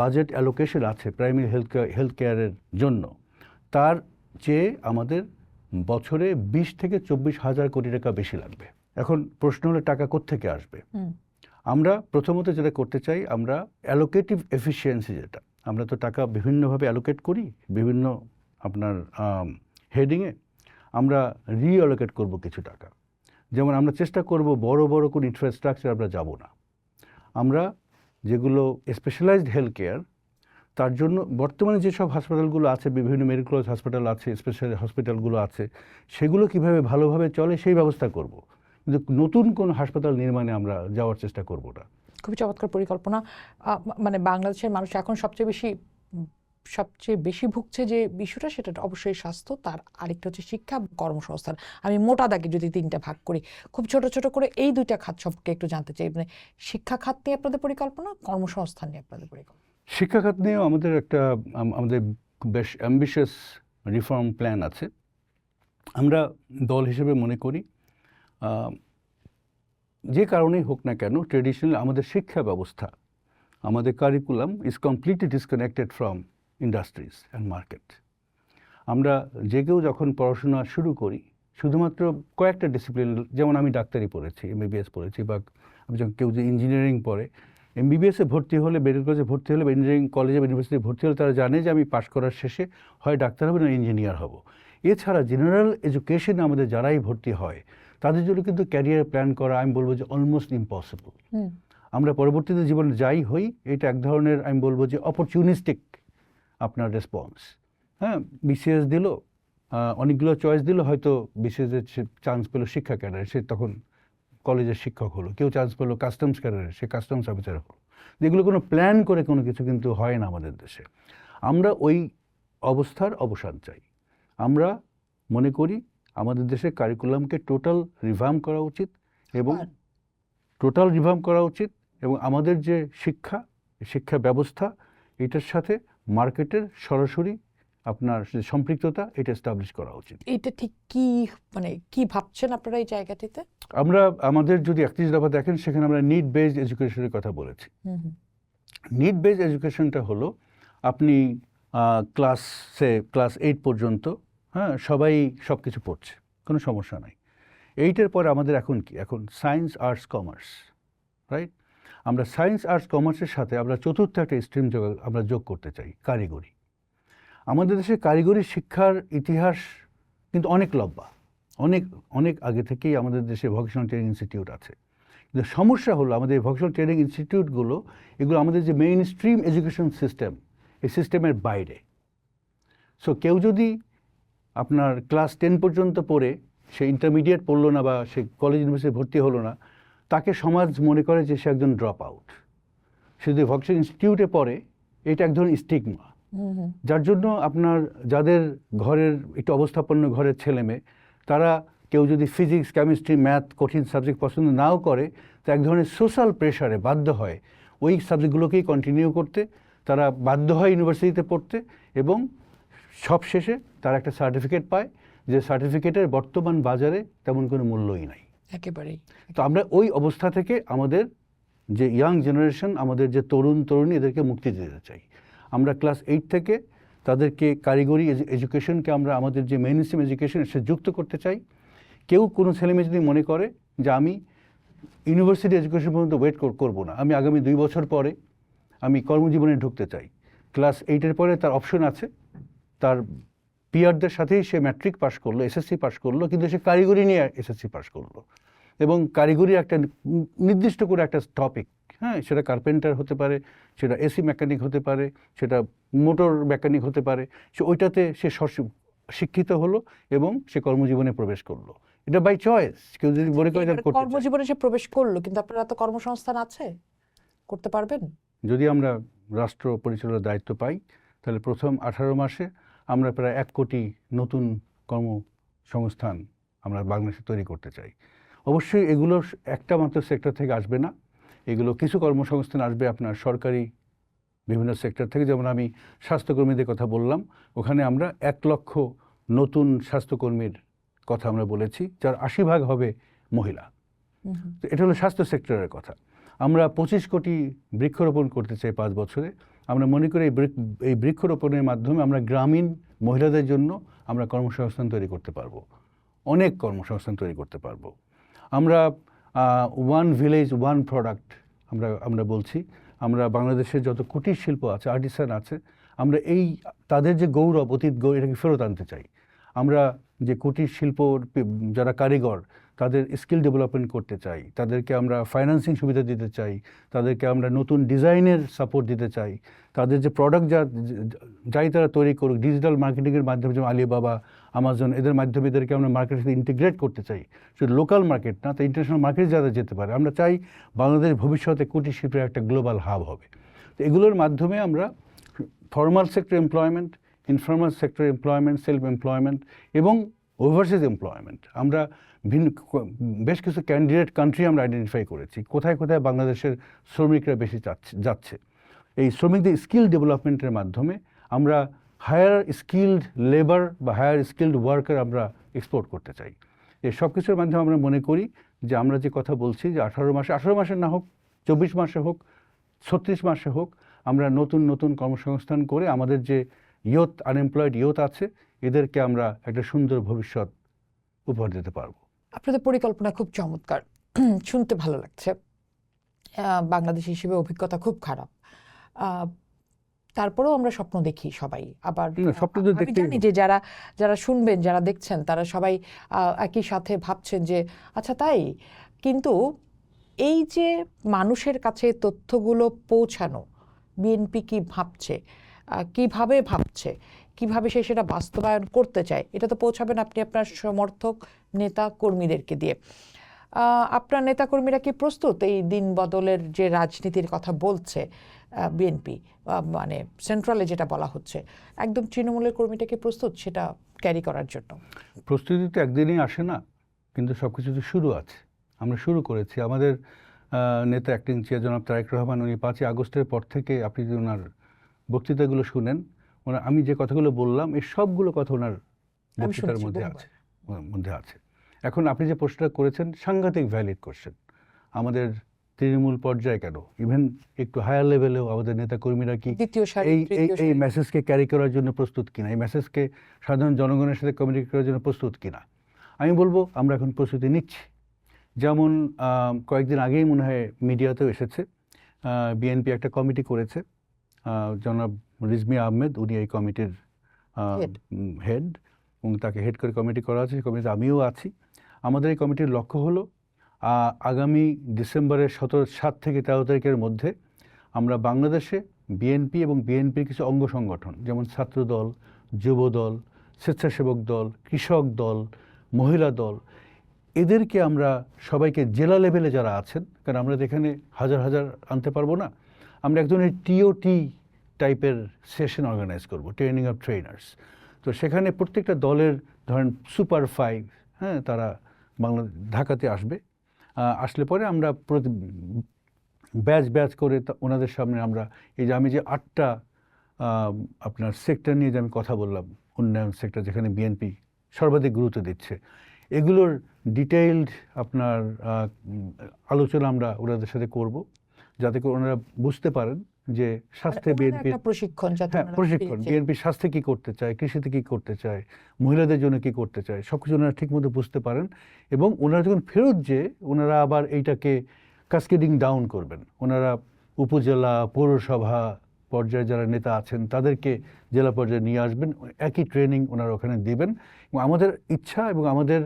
বাজেট অ্যালোকেশন আছে প্রাইমারি হেলথ কেয়ারের জন্য, তার চেয়ে আমাদের বছরে 20 থেকে 24 হাজার কোটি টাকা বেশি লাগবে। এখন প্রশ্ন হলো টাকা কোত্থেকে আসবে? আমরা প্রথমত যেটা করতে চাই, আমরা অ্যালোকেটিভ এফিসিয়েন্সি, যেটা আমরা তো টাকা বিভিন্নভাবে অ্যালোকেট করি, বিভিন্ন আপনার হেডিংয়ে, আমরা রিঅ্যালোকেট করব কিছু টাকা। যেমন আমরা চেষ্টা করব বড় বড় কোনো ইনফ্রাস্ট্রাকচার আমরা যাব না, আমরা যেগুলো স্পেশালাইজড হেলথ কেয়ার, তার জন্য বর্তমানে যেসব হাসপাতালগুলো আছে, বিভিন্ন মেডিকেল কলেজ হাসপাতাল আছে, স্পেশাল হসপিটালগুলো আছে, সেগুলো কিভাবে ভালোভাবে চলে সেই ব্যবস্থা করব। কিন্তু নতুন কোনো হাসপাতাল নির্মাণে আমরা যাওয়ার চেষ্টা করব না। খুবই চমৎকার পরিকল্পনা। মানে বাংলাদেশের মানুষ এখন সবচেয়ে বেশি ভুগছে যে বিষয়টা, সেটা অবশ্যই স্বাস্থ্য, তার আরেকটা হচ্ছে শিক্ষা, কর্মসংস্থান। আমি মোটা দাগে যদি তিনটা ভাগ করি, খুব ছোট ছোট করে এই দুইটা খাত সম্পর্কে একটু জানতে চাই। মানে শিক্ষা খাত নিয়ে আপনাদের পরিকল্পনা, কর্মসংস্থান নিয়ে আপনাদের পরিকল্পনা। শিক্ষা খাত নিয়েও আমাদের আমাদের বেশ অ্যাম্বিশিয়াস রিফর্ম প্ল্যান আছে। আমরা দল হিসেবে মনে করি যে কারণেই হোক না কেন, ট্রেডিশনালি আমাদের শিক্ষা ব্যবস্থা, আমাদের curriculum is completely disconnected from industries and market. আমরা যে কেউ যখন পড়াশোনা শুরু করি, শুধুমাত্র কয়েকটা ডিসিপ্লিন, যেমন আমি ডাক্তারি পড়েছি, এমবিবিএস পড়েছি, বা যখন কেউ যে ইঞ্জিনিয়ারিং পড়ে, এমবিবিএসে ভর্তি হলে, মেডিকেল কলেজে ভর্তি হলে, বা ইঞ্জিনিয়ারিং কলেজে বা ইউনিভার্সিটি ভর্তি হলে তারা জানে যে আমি পাশ করার শেষে হয় ডাক্তার হব না ইঞ্জিনিয়ার হব। এছাড়া জেনারেল এডুকেশনে আমাদের যারাই ভর্তি হয় তাদের জন্য কিন্তু ক্যারিয়ার প্ল্যান করা, আমি বলবো যে অলমোস্ট ইম্পসিবল। আমরা পরবর্তীতে জীবনে যাই হই, এটা এক ধরনের আমি বলবো যে অপরচুনিস্টিক আপনার রেসপন্স। হ্যাঁ, বিসিএস দিল, অনেকগুলো চয়েস দিল, হয়তো বিসিএসের চান্স পেলো শিক্ষা ক্যাডারে, সে তখন কলেজের শিক্ষক হলো। কেউ চান্স পেলো কাস্টমস ক্যাডারে, সে কাস্টমস অফিসার হলো। যেগুলো কোনো প্ল্যান করে কোনো কিছু কিন্তু হয় না আমাদের দেশে। আমরা ওই অবস্থার অবসান চাই। আমরা মনে করি আমাদের দেশে কারিকুলামকে টোটাল রিভার্ম করা উচিত, এবং আমাদের যে শিক্ষা ব্যবস্থা, এটার সাথে মার্কেটের সরাসরি আপনার সম্পৃক্ততা, এটা এস্টাবলিশ করা উচিত। এটা ঠিক কি ভাবছেন আপনারা এই জায়গাটিতে? আমরা আমাদের যদি 31 দফা দেখেন, সেখানে আমরা নিড বেসড এডুকেশনের কথা বলেছি। নিড বেসড এডুকেশনটা হলো আপনি ক্লাস 8 পর্যন্ত, হ্যাঁ, সবাই সব কিছু পড়ছে, কোনো সমস্যা নাই। 8-এর পরে আমাদের এখন কি, এখন সায়েন্স, আর্টস, কমার্স, রাইট? আমরা সায়েন্স, আর্টস, কমার্সের সাথে আমরা চতুর্থ একটা স্ট্রিম আমরা যোগ করতে চাই, কারিগরি। আমাদের দেশে কারিগরি শিক্ষার ইতিহাস কিন্তু অনেক লম্বা, অনেক আগে থেকেই আমাদের দেশে ভোকেশনাল ট্রেনিং ইনস্টিটিউট আছে। কিন্তু সমস্যা হলো আমাদের ভোকেশনাল ট্রেনিং ইনস্টিটিউটগুলো, এগুলো আমাদের যে মেইন স্ট্রিম এডুকেশন সিস্টেম, এই সিস্টেমের বাইরে। সো কেউ যদি আপনার ক্লাস 10 পর্যন্ত পড়ে সে ইন্টারমিডিয়েট পড়লো না, বা সে কলেজ ইউনিভার্সিটি ভর্তি হলো না, তাকে সমাজ মনে করে যে সে একজন ড্রপ আউট। সে যদি ভোকেশনাল ইনস্টিটিউটে পড়ে, এটা এক ধরনের স্টিগমা, যার জন্য আপনার যাদের ঘরের একটু অবস্থাপন্ন ঘরের ছেলে মেয়ে, তারা কেউ যদি ফিজিক্স, কেমিস্ট্রি, ম্যাথ কঠিন সাবজেক্ট পছন্দ নাও করে, তো এক ধরনের সোশ্যাল প্রেশারে বাধ্য হয় ওই সাবজেক্টগুলোকেই কন্টিনিউ করতে। তারা বাধ্য হয় ইউনিভার্সিটিতে পড়তে, এবং সব শেষে তারা একটা সার্টিফিকেট পায়, যে সার্টিফিকেটের বর্তমান বাজারে তেমন কোনো মূল্যই নাই একেবারেই। তো আমরা ওই অবস্থা থেকে আমাদের যে ইয়াং জেনারেশন, আমাদের যে তরুণ তরুণী, এদেরকে মুক্তি দিতে চাই। আমরা ক্লাস 8 থেকে তাদেরকে কারিগরি এডুকেশনকে আমরা আমাদের যে মেইন স্ট্রিম এডুকেশন, সে যুক্ত করতে চাই। কোনো ছেলেমেয়ে যদি মনে করে যে আমি ইউনিভার্সিটি এডুকেশন পর্যন্ত ওয়েট করবো না, আমি আগামী 2 বছর পরে আমি কর্মজীবনে ঢুকতে চাই, ক্লাস 8-এর পরে তার অপশন আছে। তার পিয়ারদের সাথেই সে ম্যাট্রিক পাস করলো, এসএসসি পাস করলো, কিন্তু সে কারিগরি নিয়ে এসএসসি পাস করলো, এবং কারিগরি একটা নির্দিষ্ট করে একটা টপিক, হ্যাঁ, সেটা কার্পেন্টার হতে পারে, সেটা এসি মেকানিক হতে পারে, সেটা মোটর মেকানিক হতে পারে, সে ওইটাতে সে শিক্ষিত হলো এবং সে কর্মজীবনে প্রবেশ করলো। এটা বাই চয়েস, কেউ যদি মনে করে কর্মজীবনে সে প্রবেশ করলো, কিন্তু আপনারা তো কর্মসংস্থান আছে, করতে পারবেন? যদি আমরা রাষ্ট্র পরিচালনার দায়িত্ব পাই, তাহলে প্রথম 18 মাসে আমরা প্রায় 1 কোটি নতুন কর্মসংস্থান আমরা বাংলাদেশে তৈরি করতে চাই। অবশ্যই এগুলো একটা মাত্র সেক্টর থেকে আসবে না, এগুলো কিছু কর্মসংস্থান আসবে আপনার সরকারি বিভিন্ন সেক্টর থেকে। যেমন আমি স্বাস্থ্যকর্মীদের কথা বললাম, ওখানে আমরা 1 লক্ষ নতুন স্বাস্থ্যকর্মীর কথা আমরা বলেছি, যার 80% হবে মহিলা। তো এটা হলো স্বাস্থ্য সেক্টরের কথা। আমরা 25 কোটি বৃক্ষরোপণ করতে চাই 5 বছরে। আমরা মনে করি এই বৃক্ষরোপণের মাধ্যমে আমরা গ্রামীণ মহিলাদের জন্য আমরা কর্মসংস্থান তৈরি করতে পারবো, অনেক কর্মসংস্থান তৈরি করতে পারবো। আমরা 1 ভিলেজ 1 প্রোডাক্ট আমরা বলছি। আমরা বাংলাদেশের যত কুটির শিল্প আছে, আর্টিসান আছে, আমরা তাদের যে অতীত গৌরব, এটাকে ফেরত আনতে চাই। আমরা যে কুটির শিল্প, যারা কারিগর, তাদের স্কিল ডেভেলপমেন্ট করতে চাই, তাদেরকে আমরা ফাইন্যান্সিং সুবিধা দিতে চাই, তাদেরকে আমরা নতুন ডিজাইনের সাপোর্ট দিতে চাই, তাদের যে প্রোডাক্ট যাই তারা তৈরি করুক ডিজিটাল মার্কেটিংয়ের মাধ্যমে, যেমন আলিবাবা, আমাজন, এদের মাধ্যমে এদেরকে আমরা মার্কেটের সাথে ইন্টিগ্রেট করতে চাই। শুধু লোকাল মার্কেট না, তা ইন্টারন্যাশনাল মার্কেটে যারা যেতে পারে। আমরা চাই বাংলাদেশ ভবিষ্যতে কুটির শিল্পের একটা গ্লোবাল হাব হবে। তো এগুলোর মাধ্যমে আমরা formal sector employment, informal sector employment, self employment এবং ওভারসিজ এমপ্লয়মেন্ট, আমরা বেশ কিছু ক্যান্ডিডেট কান্ট্রি আমরা আইডেন্টিফাই করেছি কোথায় কোথায় বাংলাদেশের শ্রমিকরা বেশি যাচ্ছে। এই শ্রমিকদের স্কিল ডেভেলপমেন্টের মাধ্যমে আমরা হায়ার স্কিলড লেবার বা হায়ার স্কিলড ওয়ার্কার আমরা এক্সপোর্ট করতে চাই। এই সব কিছুর মাধ্যমে আমরা মনে করি যে আমরা যে কথা বলছি যে 18 মাসে না হোক, 24 মাসে হোক, 36 মাসে হোক, আমরা নতুন নতুন কর্মসংস্থান করে আমাদের যে আনএমপ্লয়েড ইয়ুথ আছে এদেরকে আমরা একটা সুন্দর ভবিষ্যৎ উপহার দিতে পারবো। আপনাদের পরিকল্পনা খুব চমৎকার, শুনতে ভালো লাগছে। বাংলাদেশ হিসেবে অভিজ্ঞতা খুব খারাপ, তারপরেও আমরা স্বপ্ন দেখি সবাই। আবার স্বপ্ন তো আমি দেখতেই জানি যে যারা যারা শুনবেন, যারা দেখছেন, তারা সবাই একই সাথে ভাবছেন যে আচ্ছা তাই, কিন্তু এই যে মানুষের কাছে তথ্যগুলো পৌঁছানো, বিএনপি কি ভাবছে, কিভাবে ভাবছে, কিভাবে সে সেটা বাস্তবায়ন করতে চায়, এটা তো পৌঁছাবেন আপনি আপনার সমর্থক নেতা কর্মীদেরকে দিয়ে। আপনার নেতাকর্মীরা কি প্রস্তুত এই দিন বদলের যে রাজনীতির কথা বলছে বিএনপি, মানে সেন্ট্রালে যেটা বলা হচ্ছে, একদম তৃণমূলের কর্মীটা কি প্রস্তুত সেটা ক্যারি করার জন্য? প্রস্তুতি তো একদিনই আসে না, কিন্তু সব কিছু তো শুরু আছে। আমরা শুরু করেছি। আমাদের নেতা অ্যাক্টিং চেয়ার জনাব তারেক রহমান, উনি 5ই আগস্টের পর থেকে আপনি যদি ওনার বক্তৃতাগুলো শুনেন, আমি যে কথাগুলো বললাম এই সবগুলো কথা ওনার বক্তৃতার মধ্যে আছে। এখন আপনি যে প্রশ্নটা করেছেন সাংঘাতিক ভ্যালিড কোশ্চেন। আমাদের তৃণমূল পর্যায়ে কেন, ইভেন একটু হায়ার লেভেলেও আমাদের নেতাকর্মীরা কি এই মেসেজকে ক্যারি করার জন্য প্রস্তুত কিনা, এই মেসেজকে সাধারণ জনগণের সাথে কমিউনিকেট করার জন্য প্রস্তুত কিনা? আমি বলবো আমরা এখন প্রস্তুতি নিচ্ছি। যেমন কয়েকদিন আগেই মনে হয় মিডিয়াতেও এসেছে, বিএনপি একটা কমিটি করেছে, জনাব রিজভী আহমেদ উনি এই কমিটির হেড, এবং তাকে হেড করে কমিটি করা আছে। সেই কমিটিতে আমিও আছি। আমাদের এই কমিটির লক্ষ্য হলো আগামী ডিসেম্বরের 7 থেকে 13 তারিখের মধ্যে আমরা বাংলাদেশে বিএনপি এবং বিএনপির কিছু অঙ্গ সংগঠন, যেমন ছাত্রদল, যুবদল, স্বেচ্ছাসেবক দল, কৃষক দল, মহিলা দল, এদেরকে আমরা সবাইকে জেলা লেভেলে যারা আছেন, কারণ আমরা এখানে হাজার হাজার আনতে পারবো না, আমরা এক ধরনের টিওটি টাইপের সেশন অর্গানাইজ করব, ট্রেনিং অফ ট্রেনার্স। তো সেখানে প্রত্যেকটা দলের ধরেন সুপার 5, হ্যাঁ, তারা ঢাকাতে আসবে। আসলে পরে আমরা ব্যাচ করে ওনাদের সামনে আমরা এই যে আমি যে 8টা আপনার সেক্টর নিয়ে যে আমি কথা বললাম, উন্নয়ন সেক্টর যেখানে বিএনপি সর্বাধিক গুরুত্ব দিচ্ছে, এগুলোর ডিটেইলড আপনার আলোচনা আমরা ওনাদের সাথে করব, যাতে করে ওনারা বুঝতে পারেন যে স্বাস্থ্যে বিএনপি প্রশিক্ষণ, বিএনপি স্বাস্থ্যে কী করতে চায়, কৃষিতে কী করতে চায়, মহিলাদের জন্য কী করতে চায়, সব কিছু ওনারা ঠিকমতো বুঝতে পারেন। এবং ওনারা যখন ফেরত যে ওনারা আবার এইটাকে কাস্কেডিং ডাউন করবেন। ওনারা উপজেলা, পৌরসভা পর্যায়ে যারা নেতা আছেন তাদেরকে জেলা পর্যায়ে নিয়ে আসবেন, একই ট্রেনিং ওনারা ওখানে দেবেন। এবং আমাদের ইচ্ছা এবং আমাদের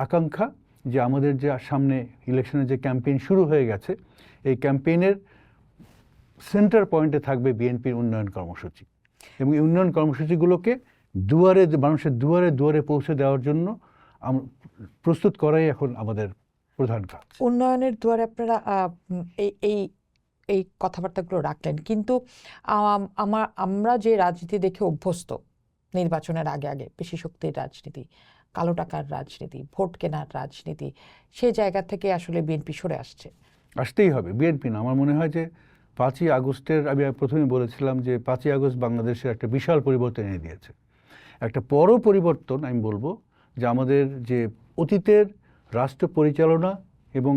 আকাঙ্ক্ষা যে আমাদের যে সামনে ইলেকশনের যে ক্যাম্পেইন শুরু হয়ে গেছে, এই ক্যাম্পেইনের সেন্টার পয়েন্টে থাকবে বিএনপির উন্নয়ন কর্মসূচি, এবং এই উন্নয়ন কর্মসূচিগুলোকে মানুষের দুয়ারে দুয়ারে পৌঁছে দেওয়ার জন্য প্রস্তুত করাই এখন আমাদের প্রধান কাজ। উন্নয়নের দুয়ারে আপনারা এই কথাবার্তাগুলো রাখলেন, কিন্তু আমরা যে রাজনীতি দেখে অভ্যস্ত, নির্বাচনের আগে পেশি শক্তির রাজনীতি, কালো টাকার রাজনীতি, ভোট কেনার রাজনীতি, সে জায়গা থেকে আসলে বিএনপি সরে আসতেই হবে। বিএনপি না, আমার মনে হয় যে 5ই আগস্টের, আমি প্রথমে বলেছিলাম যে 5ই আগস্ট বাংলাদেশের একটা বিশাল পরিবর্তন এনে দিয়েছে। একটা বড় পরিবর্তন আমি বলবো যে আমাদের যে অতীতের রাষ্ট্র পরিচালনা এবং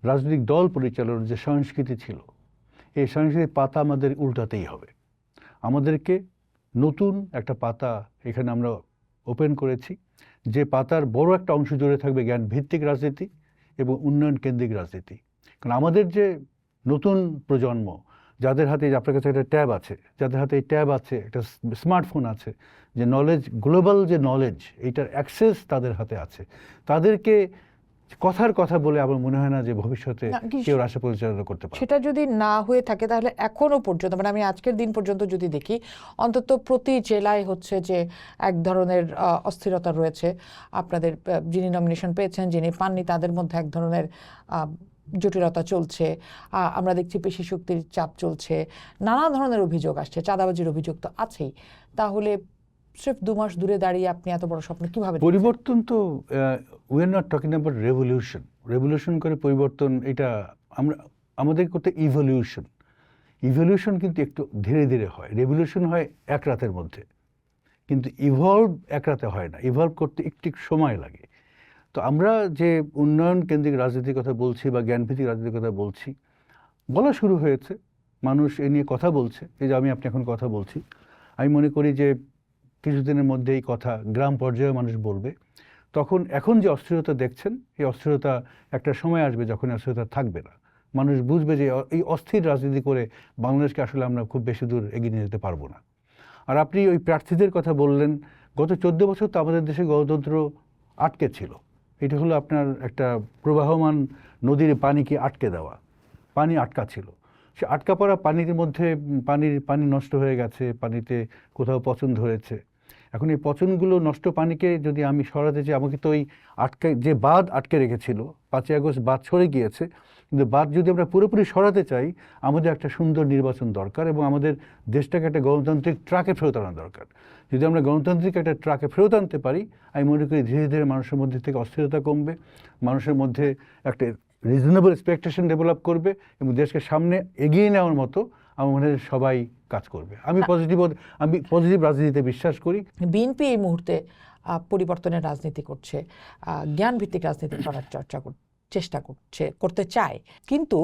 রাজনৈতিক দল পরিচালনার যে সংস্কৃতি ছিল, এই সংস্কৃতির পাতা আমাদের উল্টাতেই হবে। আমাদেরকে নতুন একটা পাতা এখানে আমরা ওপেন করেছি, যে পাতার বড় একটা অংশ জুড়ে থাকবে জ্ঞান ভিত্তিক রাজনীতি এবং উন্নয়ন কেন্দ্রিক রাজনীতি। কারণ আমাদের যে নতুন প্রজন্ম যাদের হাতে আপনার কাছে একটা ট্যাব আছে, যাদের হাতে এই ট্যাব আছে, একটা স্মার্টফোন আছে, যে নলেজ, গ্লোবাল যে নলেজ, এইটার অ্যাক্সেস তাদের হাতে আছে, তাদেরকে কথার কথা বলে আমার মনে হয় না যে ভবিষ্যতে না, কেউ রাষ্ট্র পরিচালনা করতে পারে। সেটা যদি না হয়ে থাকে তাহলে এখনো পর্যন্ত, মানে আমি আজকের দিন পর্যন্ত যদি দেখি, অন্তত প্রতি জেলায় হচ্ছে যে এক ধরনের অস্থিরতা রয়েছে। আপনাদের যিনি নমিনেশন পেয়েছেন, যিনি পাননি, তাদের মধ্যে এক ধরনের জটিলতা চলছে। আমরা দেখছি পেশি শক্তির চাপ চলছে, নানা ধরনের অভিযোগ আসছে, চাঁদাবাজির অভিযোগ তো আছেই। তাহলে স্রেফ 2 মাস দূরে দাঁড়িয়ে আপনি এত বড় স্বপ্ন কিভাবে দেখছেন? পরিবর্তন তো, we are not talking about revolution. Revolution করে পরিবর্তন, এটা আমাদের করতে ইভলিউশন। ইভলিউশন কিন্তু একটু ধীরে ধীরে হয়, রেভলিউশন হয় এক রাতের মধ্যে, কিন্তু ইভলভ এক রাতে হয় না, ইভলভ করতে একটু সময় লাগে। তো আমরা যে উন্নয়ন কেন্দ্রিক রাজনীতির কথা বলছি বা জ্ঞানভিত্তিক রাজনীতির কথা বলছি, বলা শুরু হয়েছে, মানুষ এ নিয়ে কথা বলছে। এই যে আপনি এখন কথা বলছি, আমি মনে করি যে কিছুদিনের মধ্যে এই কথা গ্রাম পর্যায়ে মানুষ বলবে। তখন এখন যে অস্থিরতা দেখছেন, এই অস্থিরতা একটা সময় আসবে যখন অস্থিরতা থাকবে না। মানুষ বুঝবে যে এই অস্থির রাজনীতি করে বাংলাদেশকে আসলে আমরা খুব বেশি দূর এগিয়ে নিয়ে যেতে পারবো না। আর আপনি ওই প্রার্থীদের কথা বললেন, গত 14 বছর তো আমাদের দেশে গণতন্ত্র আটকে ছিল। এটা হলো আপনার একটা প্রবাহমান নদীর পানিকে আটকে দেওয়া, পানি আটকা ছিল। সে আটকা পড়া পানির মধ্যে পানি নষ্ট হয়ে গেছে, পানিতে কোথাও পচন ধরেছে। এখন এই পচনগুলো, নষ্ট পানিকে যদি আমি সরাতে চাই, আমাকে তো ওই যে বাঁধ আটকে রেখেছিল, 5ই আগস্ট বাঁধ সরে গিয়েছে, কিন্তু বাঁধ যদি আমরা পুরোপুরি সরাতে চাই, আমাদের একটা সুন্দর নির্বাচন দরকার এবং আমাদের দেশটাকে একটা গণতান্ত্রিক ট্র্যাকে ফেরত আনা দরকার। যদি আমরা গণতান্ত্রিক একটা ট্র্যাকে ফেরত আনতে পারি, আমি মনে করি ধীরে ধীরে মানুষের মধ্যে থেকে অস্থিরতা কমবে, মানুষের মধ্যে একটা রিজনেবল এক্সপেকটেশন ডেভেলপ করবে এবং দেশকে সামনে এগিয়ে নেওয়ার মতো আমার মনে হয় সবাই কাজ করবে। আমি পজিটিভ রাজনীতিতে বিশ্বাস করি। বিএনপি এই মুহূর্তে পরিবর্তনের রাজনীতি করছে, জ্ঞানভিত্তিক রাজনীতি করার চেষ্টা করতে চায়, কিন্তু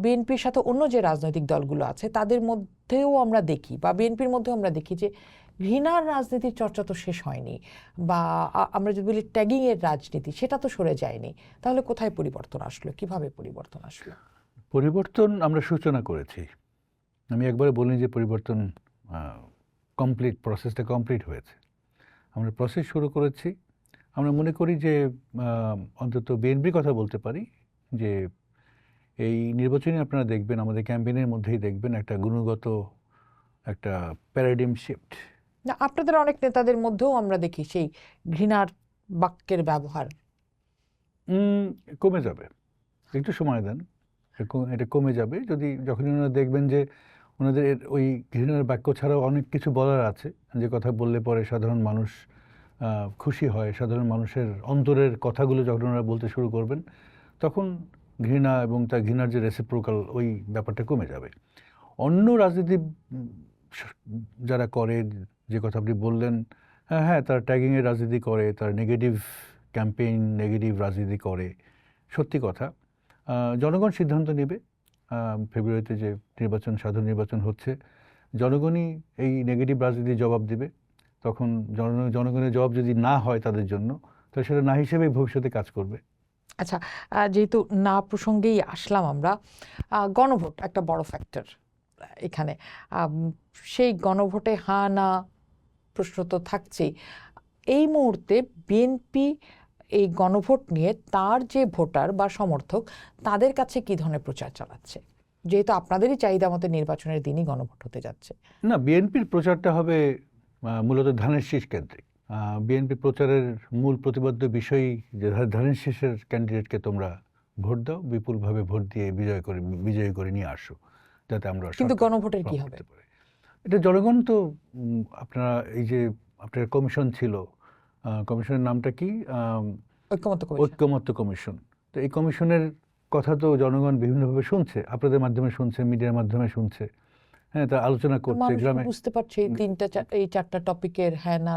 বিএনপির সাথে অন্য যে রাজনৈতিক দলগুলো আছে তাদের মধ্যেও আমরা দেখি, বা বিএনপির মধ্যেও আমরা দেখি যে ঘৃণার রাজনীতির চর্চা তো শেষ হয়নি, বা আমরা যদি বলি ট্যাগিং এর রাজনীতি, সেটা তো সরে যায়নি। তাহলে কোথায় পরিবর্তন আসলো, কিভাবে পরিবর্তন আসলো? পরিবর্তন আমরা সূচনা করেছি। আমি একবারে বলিনি যে পরিবর্তন কমপ্লিট, প্রসেসটা কমপ্লিট হয়েছে। আমরা প্রসেস শুরু করেছি। আমরা মনে করি যে অন্তত বিএনপির কথা বলতে পারি যে এই নির্বাচনে আপনারা দেখবেন, আমাদের ক্যাম্পেইনের মধ্যেই দেখবেন একটা গুণগত একটা প্যারাডিম শিফট। না, আপনাদের অনেক নেতাদের মধ্যেও আমরা দেখি সেই ঘৃণার বাক্যের ব্যবহার। কমে যাবে, একটু সময় দেন, এটা কমে যাবে। যখন ওনারা দেখবেন যে ওনাদের ওই ঘৃণার বাক্য ছাড়াও অনেক কিছু বলার আছে, যে কথা বললে পরে সাধারণ মানুষ খুশি হয়, সাধারণ মানুষের অন্তরের কথাগুলো যখন ওনারা বলতে শুরু করবেন, তখন ঘৃণা এবং তার ঘৃণার যে রেসিপ্রোকাল, ওই ব্যাপারটা কমে যাবে। অন্য রাজনীতি যারা করে, যে কথা আপনি বললেন, হ্যাঁ তারা ট্যাগিংয়ের রাজনীতি করে, তারা নেগেটিভ ক্যাম্পেইন, নেগেটিভ রাজনীতি করে, সত্যি কথা। জনগণ সিদ্ধান্ত নেবে। ফেব্রুয়ারিতে যে সাধারণ নির্বাচন হচ্ছে, জনগণই এই নেগেটিভ রাজনীতির জবাব দেবে। তখন জনগণের জবাব যদি না হয় তাদের জন্য, তাহলে সেটা না হিসেবেই ভবিষ্যতে কাজ করবে। আচ্ছা, যেহেতু না প্রসঙ্গেই আসলাম আমরা, গণভোট একটা বড় ফ্যাক্টর এখানে। সেই গণভোটে হ্যাঁ না প্রশ্ন তো থাকছেই। এই মুহূর্তে বিএনপি এই গণভোট নিয়ে তার যে ভোটার বা সমর্থক, তাদের কাছে কি ধরনের প্রচার চালাচ্ছে, যেহেতু আপনাদেরই চাহিদা মতো নির্বাচনের দিনই গণভোট হতে যাচ্ছে? না, বিএনপির প্রচারটা হবে মূলত ধানের শীষ কেন্দ্রিক। বিএনপি প্রচারের মূল প্রতিপাদ্য বিষয়ই যে ধানের শীষের ক্যান্ডিডেটকে তোমরা ভোট দাও, বিপুলভাবে ভোট দিয়ে বিজয়ী করে নিয়ে আসো, যাতে আমরা। কিন্তু গণভোটের কি হবে? এটা জনগণ তো, আপনারা এই যে আপনার কমিশন ছিল, কমিশনের নামটা কি? ঐক্যমত্য কমিশন। তো এই কমিশনের কথা তো জনগণ বিভিন্নভাবে শুনছে, আপনাদের মাধ্যমে শুনছে, মিডিয়ার মাধ্যমে শুনছে, হ্যাঁ, তা আলোচনা করছে গ্রামে। বুঝতে পারছে এই 4টা টপিকের হ্যাঁ না।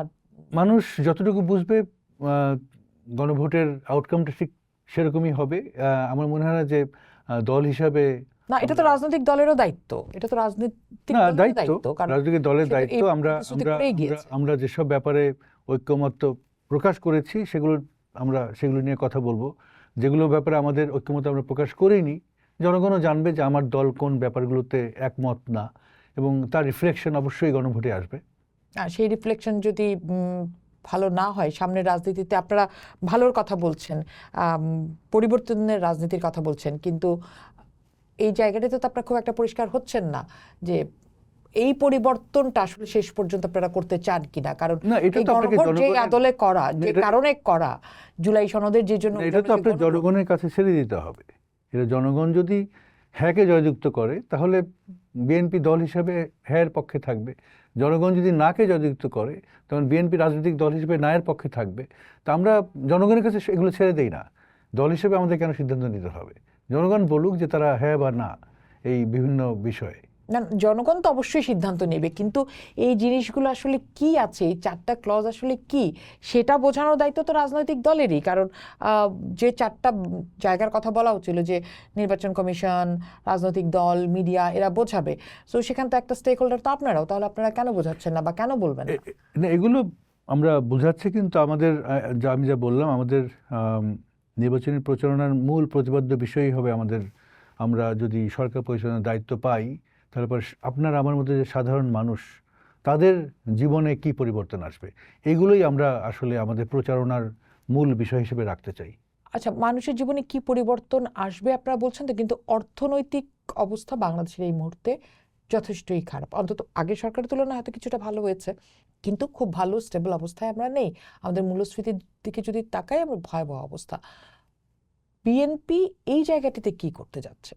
মানুষ যতটুকু বুঝবে, গণভোটের আউটকামটা ঠিক সেরকমই হবে। আমার মনে হয় না যে দল হিসাবে। না, এটা তো রাজনৈতিক দলেরও দায়িত্ব, এটা তো রাজনৈতিক রাজনৈতিক দলের দায়িত্ব। আমরা যেসব ব্যাপারে ঐক্যমত্য প্রকাশ করেছি, সেগুলো নিয়ে কথা বলবো। যেগুলো ব্যাপারে আমাদের ঐক্যমত্য আমরা প্রকাশ করিনি, জনগণও জানবে যে আমার দল কোন ব্যাপারগুলোতে একমত না, এবং তার রিফ্লেকশন অবশ্যই গণভোটে আসবে। আর সেই রিফ্লেকশন যদি ভালো না হয়, সামনের রাজনীতিতে আপনারা ভালোর কথা বলছেন, পরিবর্তনের রাজনীতির কথা বলছেন, কিন্তু এই জায়গাটাতে তো আপনারা খুব একটা পরিষ্কার হচ্ছেন না যে এই পরিবর্তনটা আসলে শেষ পর্যন্ত আপনারা করতে চান কিনা। কারণ না, এটা এই তো আপনাকে গণভোট যে জনগণের আদলে করা, যে এটা কারণে করা, জুলাই সনদের যে জন্য এটা তো আপনার জনগণের কাছে ছেড়ে দিতে হবে। এটা জনগণ যদি হ্যাঁকে জয়যুক্ত করে তাহলে বিএনপি দল হিসাবে হ্যাঁর পক্ষে থাকবে, জনগণ যদি নাকে জয়যুক্ত করে তখন বিএনপি রাজনৈতিক দল হিসেবে নায়ের পক্ষে থাকবে। তা আমরা জনগণের কাছে এগুলো ছেড়ে দেই না। দল হিসেবে আমাদের কেন সিদ্ধান্ত নিতে হবে? জনগণ বলুক যে তারা হ্যাঁ বা না এই বিভিন্ন বিষয়ে। না, জনগণ তো অবশ্যই সিদ্ধান্ত নেবে, কিন্তু এই জিনিসগুলো আসলে কি আছে, এই 4টা ক্লজ আসলে কি, সেটা বোঝানোর দায়িত্ব তো রাজনৈতিক দলেরই। কারণ যে 4টা জায়গার কথা বলা হচ্ছিল যে নির্বাচন কমিশন, রাজনৈতিক দল, মিডিয়া, এরা বোঝাবে, তো সেখান তো একটা স্টেক হোল্ডার তো আপনারাও, তাহলে আপনারা কেন বোঝাচ্ছেন না বা কেন বলবেন না? না, এগুলো আমরা বোঝাচ্ছি, কিন্তু আমাদের আমি যা বললাম, আমাদের নির্বাচনী প্রচারণার মূল প্রতিপাদ্য বিষয়ই হবে আমাদের, আমরা যদি সরকার পরিচালনার দায়িত্ব পাই তাহলে পরে আপনার আমার মধ্যে যে সাধারণ মানুষ, তাদের জীবনে কি পরিবর্তন আসবে, এগুলোই আমরা আসলে আমাদের প্রচারণার মূল বিষয় হিসেবে রাখতে চাই। আচ্ছা, মানুষের জীবনে কি পরিবর্তন আসবে আপনারা বলছেন তো, কিন্তু অর্থনৈতিক অবস্থা বাংলাদেশের এই মুহূর্তে যথেষ্টই খারাপ। অন্তত আগের সরকারের তুলনায় হয়তো কিছুটা ভালো হয়েছে, কিন্তু খুব ভালো স্টেবল অবস্থায় আমরা নেই। আমাদের মূল্যস্ফীতির দিকে যদি তাকাই, আমরা ভয়াবহ অবস্থা। বিএনপি এই জায়গাটিতে কি করতে যাচ্ছে?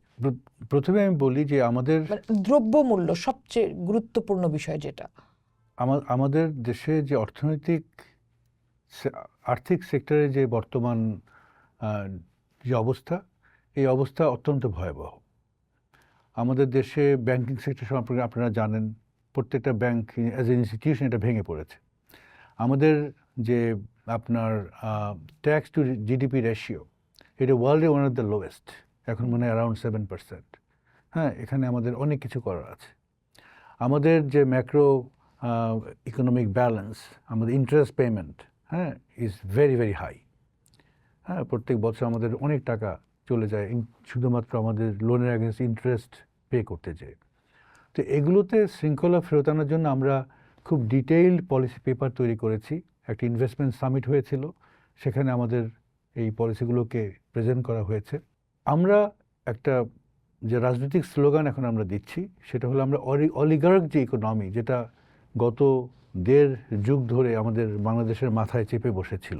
প্রথমে আমি বলি যে আমাদের দ্রব্যমূল্য সবচেয়ে গুরুত্বপূর্ণ বিষয়, যেটা আমাদের দেশে যে আর্থিক সেক্টরে যে বর্তমান যে অবস্থা, এই অবস্থা অত্যন্ত ভয়াবহ। আমাদের দেশে ব্যাংকিং সেক্টর সম্পর্কে আপনারা জানেন, প্রত্যেকটা ব্যাংক অ্যাজ এ ইনস্টিটিউশন এটা ভেঙে পড়েছে। আমাদের যে আপনার ট্যাক্স টু জিডিপি রেশিও, এটা ওয়ার্ল্ডে ওয়ান অফ দ্য লোয়েস্ট, এখন মনে হয় অ্যারাউন্ড 7%। হ্যাঁ, এখানে আমাদের অনেক কিছু করার আছে। আমাদের যে ম্যাক্রো ইকোনমিক ব্যালেন্স, আমাদের ইন্টারেস্ট পেমেন্ট, হ্যাঁ, ইজ ভেরি ভেরি হাই। হ্যাঁ, প্রত্যেক বছর আমাদের অনেক টাকা চলে যায় শুধুমাত্র আমাদের লোনের অ্যাগেন্স্ট ইন্টারেস্ট পে করতে যেয়ে। তো এগুলোতে শৃঙ্খলা ফেরত আনার জন্য আমরা খুব ডিটেইলড পলিসি পেপার তৈরি করেছি। একটা ইনভেস্টমেন্ট সামিট হয়েছিল, সেখানে আমাদের এই পলিসিগুলোকে প্রেজেন্ট করা হয়েছে। আমরা একটা যে রাজনৈতিক স্লোগান এখন আমরা দিচ্ছি, সেটা হলো আমরা অলিগার্ক যে ইকোনমি, যেটা গত 1.5 যুগ ধরে আমাদের বাংলাদেশের মাথায় চেপে বসেছিল,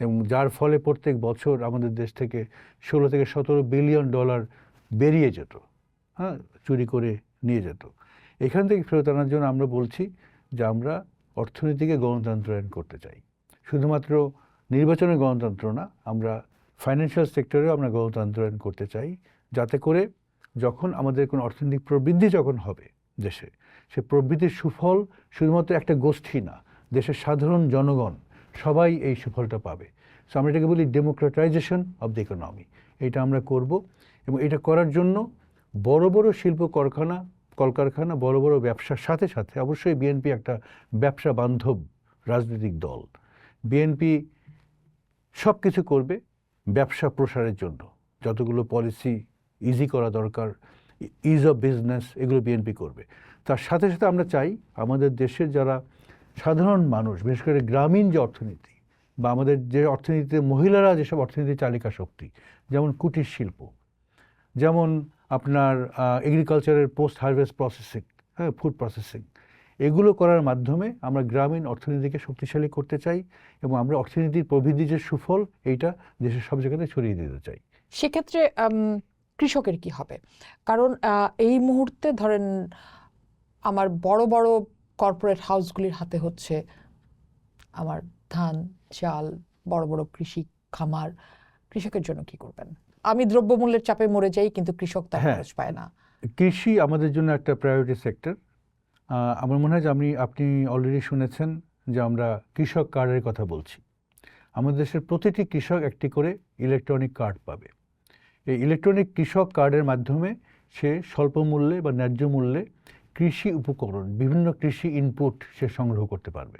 এবং যার ফলে প্রত্যেক বছর আমাদের দেশ থেকে 16 থেকে 17 বিলিয়ন ডলার বেরিয়ে যেত, হ্যাঁ, চুরি করে নিয়ে যেত। এখান থেকে ফেরত আনার জন্য আমরা বলছি যে আমরা অর্থনীতিকে গণতন্ত্রায়ন করতে চাই। শুধুমাত্র নির্বাচনের গণতন্ত্র না, আমরা ফাইন্যান্সিয়াল সেক্টরেও আমরা গণতন্ত্রায়ন করতে চাই, যাতে করে যখন আমাদের কোনো অর্থনৈতিক প্রবৃদ্ধি যখন হবে দেশে, সে প্রবৃদ্ধির সুফল শুধুমাত্র একটা গোষ্ঠী না, দেশের সাধারণ জনগণ সবাই এই সুফলটা পাবে। সো আমরা এটাকে বলি ডেমোক্রেটাইজেশন অফ দ্য ইকোনমি। এটা আমরা করব, এবং এটা করার জন্য বড় বড় শিল্প কলকারখানা, বড় বড় ব্যবসার সাথে সাথে অবশ্যই বিএনপি একটা ব্যবসা বান্ধব রাজনৈতিক দল। বিএনপি সব কিছু করবে ব্যবসা প্রসারের জন্য, যতগুলো পলিসি ইজি করা দরকার, ইজ অফ বিজনেস, এগুলো বিএনপি করবে। তার সাথে সাথে আমরা চাই আমাদের দেশের যারা সাধারণ মানুষ, বিশেষ করে গ্রামীণ যে অর্থনীতি, বা আমাদের যে অর্থনীতিতে মহিলারা যেসব অর্থনীতির চালিকা শক্তি, যেমন কুটির শিল্প, যেমন আপনার এগ্রিকালচারের পোস্ট হারভেস্ট প্রসেসিং, হ্যাঁ, ফুড প্রসেসিং, এগুলো করার মাধ্যমে আমরা গ্রামীণ অর্থনীতিকে শক্তিশালী করতে চাই, এবং আমরা অর্থনীতির প্রবৃদ্ধি যে সুফল, এইটা দেশের সব জায়গাতে ছড়িয়ে দিতে চাই। সেক্ষেত্রে কৃষকের কি হবে? কারণ এই মুহূর্তে ধরেন আমার বড় বড় কর্পোরেট হাউসগুলির হাতে হচ্ছে আমার ধান, চাল, বড় বড় কৃষি খামার। কৃষকের জন্য কি করবেন? আমি দ্রব্যমূল্যের চাপে মরে যাই, কিন্তু কৃষক তার খরচ পায় না। কৃষি আমাদের জন্য একটা প্রায়োরিটি সেক্টর। আমার মনে হয় যে আপনি অলরেডি শুনেছেন যে আমরা কৃষক কার্ডের কথা বলছি। আমাদের দেশের প্রতিটি কৃষক একটি করে ইলেকট্রনিক কার্ড পাবে। এই ইলেকট্রনিক কৃষক কার্ডের মাধ্যমে সে স্বল্প মূল্যে বা ন্যায্য মূল্যে কৃষি উপকরণ, বিভিন্ন কৃষি ইনপুট সে সংগ্রহ করতে পারবে,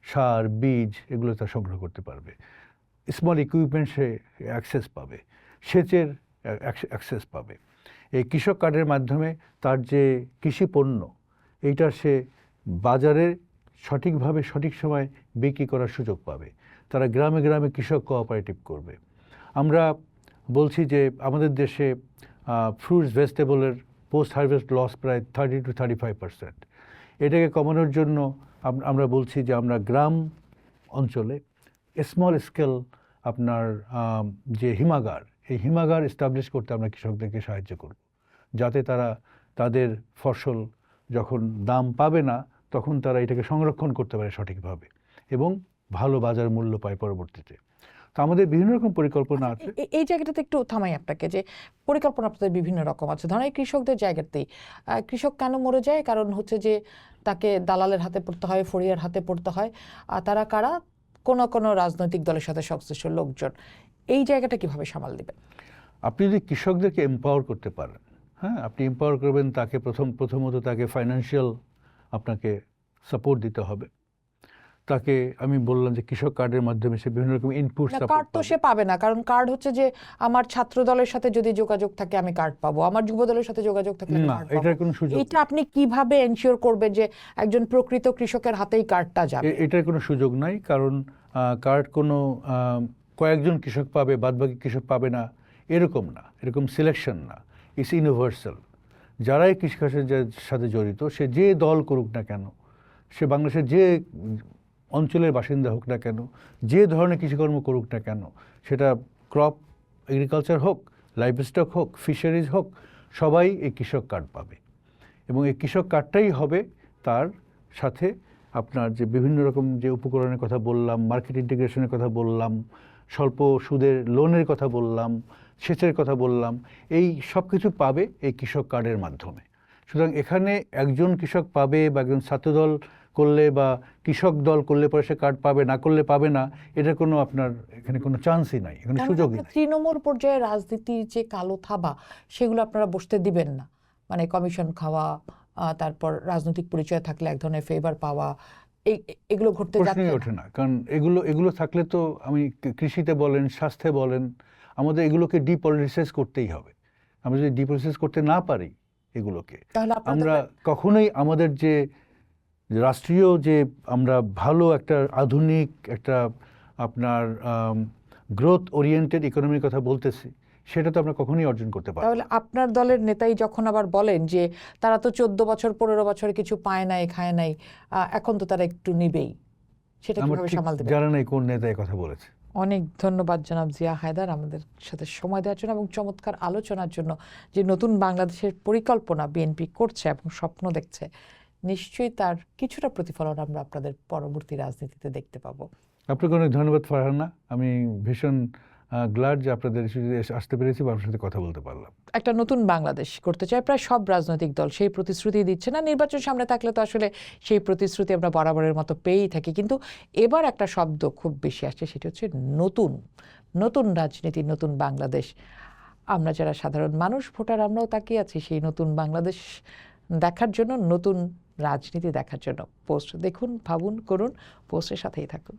সার, বীজ, এগুলো তা সংগ্রহ করতে পারবে। স্মল ইকুইপমেন্ট সে অ্যাক্সেস পাবে, সেচের অ্যাক্সেস পাবে। এই কৃষক কার্ডের মাধ্যমে তার যে কৃষি পণ্য এইটা সে বাজারে সঠিকভাবে সঠিক সময় বিক্রি করার সুযোগ পাবে। তারা গ্রামে গ্রামে কৃষক কোঅপারেটিভ করবে। আমরা বলছি যে আমাদের দেশে ফ্রুটস ভেজিটেবলের পোস্ট হারভেস্ট লস প্রায় 30 to 35%। এটাকে কমানোর জন্য আমরা বলছি যে আমরা গ্রাম অঞ্চলে স্মল স্কেল আপনার যে হিমাগার, এই হিমাগার এস্টাবলিশ করতে আমরা কৃষকদেরকে সাহায্য করব, যাতে তারা তাদের ফসল যখন দাম পাবে না তখন তারা এটাকে সংরক্ষণ করতে পারে সঠিকভাবে এবং ভালো বাজার মূল্য পায় পরবর্তীতে। তো আমাদের বিভিন্ন রকম পরিকল্পনা আছে। এই জায়গাটাতে একটু থামাই আপনাকে, যে পরিকল্পনা আপনাদের বিভিন্ন রকম আছে। ধরেন এই কৃষকদের জায়গাতেই কৃষক কেন মরে যায়? কারণ হচ্ছে যে তাকে দালালের হাতে পড়তে হয়, ফড়িয়ার হাতে পড়তে হয়। আর তারা কারা? কোনো রাজনৈতিক দলের সাথে সংশ্লিষ্ট লোকজন। এই জায়গাটা কিভাবে সামাল দিবেন? আপনি যদি কৃষকদেরকে এম্পাওয়ার করতে পারেন, হ্যাঁ, আপনি এম্পাওয়ার করবেন, তাকে প্রথমত তাকে ফাইন্যান্সিয়াল আপনাকে সাপোর্ট দিতে হবে। তাকে আমি বললাম যে কৃষক কার্ডের মাধ্যমে সে বিভিন্ন রকম ইনপুট কার্ড তো সে পাবে না, কারণ কার্ড হচ্ছে যে আমার ছাত্র দলের সাথে যদি যোগাযোগ থাকে আমি কার্ড পাবো, আমার যুব দলের সাথে যোগাযোগ থাকলে আমি না, কার্ড পাবো। এটার কোনো সুযোগ এটা আপনি কিভাবে এনশিওর করবেন যে একজন প্রকৃত কৃষকের হাতেই কার্ডটা যাবে? এটার কোনো সুযোগ নাই, কারণ কার্ড কোনো কয়েকজন কৃষক পাবে, বাদবাকি কৃষক পাবে না, এরকম না, এরকম সিলেকশন না, ইটস ইউনিভার্সাল। যারাই কৃষিকাজের সাথে জড়িত, সে যে দল করুক না কেন, সে বাংলাদেশের যে অঞ্চলের বাসিন্দা হোক না কেন, যে ধরনের কৃষিকর্ম করুক না কেন, সেটা ক্রপ এগ্রিকালচার হোক, লাইভস্টক হোক, ফিশারিজ হোক, সবাই এই কৃষক কার্ড পাবে। এবং এই কৃষক কার্ডটাই হবে তার সাথে আপনার যে বিভিন্ন রকম যে উপকরণের কথা বললাম, মার্কেট ইন্টিগ্রেশনের কথা বললাম, স্বল্প সুদের লোনের কথা বললাম, সেচের কথা বললাম, এই সব কিছু পাবে এই কৃষক কার্ডের মাধ্যমে। সুতরাং এখানে একজন কৃষক পাবে বা একজন ছাত্রদল করলে বা কৃষক দল করলে পরে সে কার্ড পাবে, না করলে পাবে না, এটা কোনো আপনার এখানে কোনো চান্সই নাই, এখানে সুযোগই নাই। তৃণমূল পর্যায়ে রাজনীতির যে কালো থাবা, সেগুলো আপনারা বসতে দিবেন না? মানে কমিশন খাওয়া, তারপর রাজনৈতিক পরিচয় থাকলে এক ধরনের ফেভার পাওয়া, এগুলো ঘটতে যাচ্ছে প্রশ্নই না? ওঠে না, কারণ এগুলো থাকলে তো আমি কৃষিতে বলেন, স্বাস্থ্যে বলেন, আমাদের এগুলোকে ডিপলিটিসাইজ করতেই হবে। আমরা যদি ডিপলিটিসাইজ করতে না পারি এগুলোকে, তাহলে আমরা কখনোই আমাদের যে রাষ্ট্রীয় যে আমরা ভালো একটা আধুনিক একটা আপনার গ্রোথ ওরিয়েন্টেড ইকোনমির কথা বলতেছি, সেটা তো আমরা কখনোই অর্জন করতে পারবো না। তাহলে আপনার দলের নেতাই যখন আবার বলেন যে তারা তো 14 বছর 15 বছরে কিছু পায় নাই, খায় নাই, এখন তো তারা একটু নিবেই, সেটা আমার কিভাবে ঠিক সামাল দেবে? জানা নাই কোন নেতা এই কথা বলেছে। অনেক ধন্যবাদ জনাব জিয়া হায়দার আমাদের সাথে সময় দেওয়ার জন্য এবং চমৎকার আলোচনার জন্য। যে নতুন বাংলাদেশের পরিকল্পনা বিএনপি করছে এবং স্বপ্ন দেখছে, নিশ্চয়ই তার কিছুটা প্রতিফলন আমরা আপনাদের পরবর্তী রাজনীতিতে দেখতে পাবো। আপনাকে অনেক ধন্যবাদ ফারহানা, আমি ভীষণ গ্ল্যাড যে আপনাদের আসতে পেরেছি বা আপনার সাথে কথা বলতে পারলাম। একটা নতুন বাংলাদেশ করতে চায় প্রায় সব রাজনৈতিক দল, সেই প্রতিশ্রুতি দিচ্ছে না। নির্বাচন সামনে থাকলে তো আসলে সেই প্রতিশ্রুতি আমরা বরাবরের মতো পেয়েই থাকি, কিন্তু এবার একটা শব্দ খুব বেশি আসছে, সেটি হচ্ছে নতুন নতুন রাজনীতি, নতুন বাংলাদেশ। আমরা যারা সাধারণ মানুষ, ভোটার, আমরাও তাকিয়ে আছি সেই নতুন বাংলাদেশ দেখার জন্য, নতুন রাজনীতি দেখার জন্য। পোস্ট দেখুন, ভাবুন, করুন, পোস্টের সাথেই থাকুন।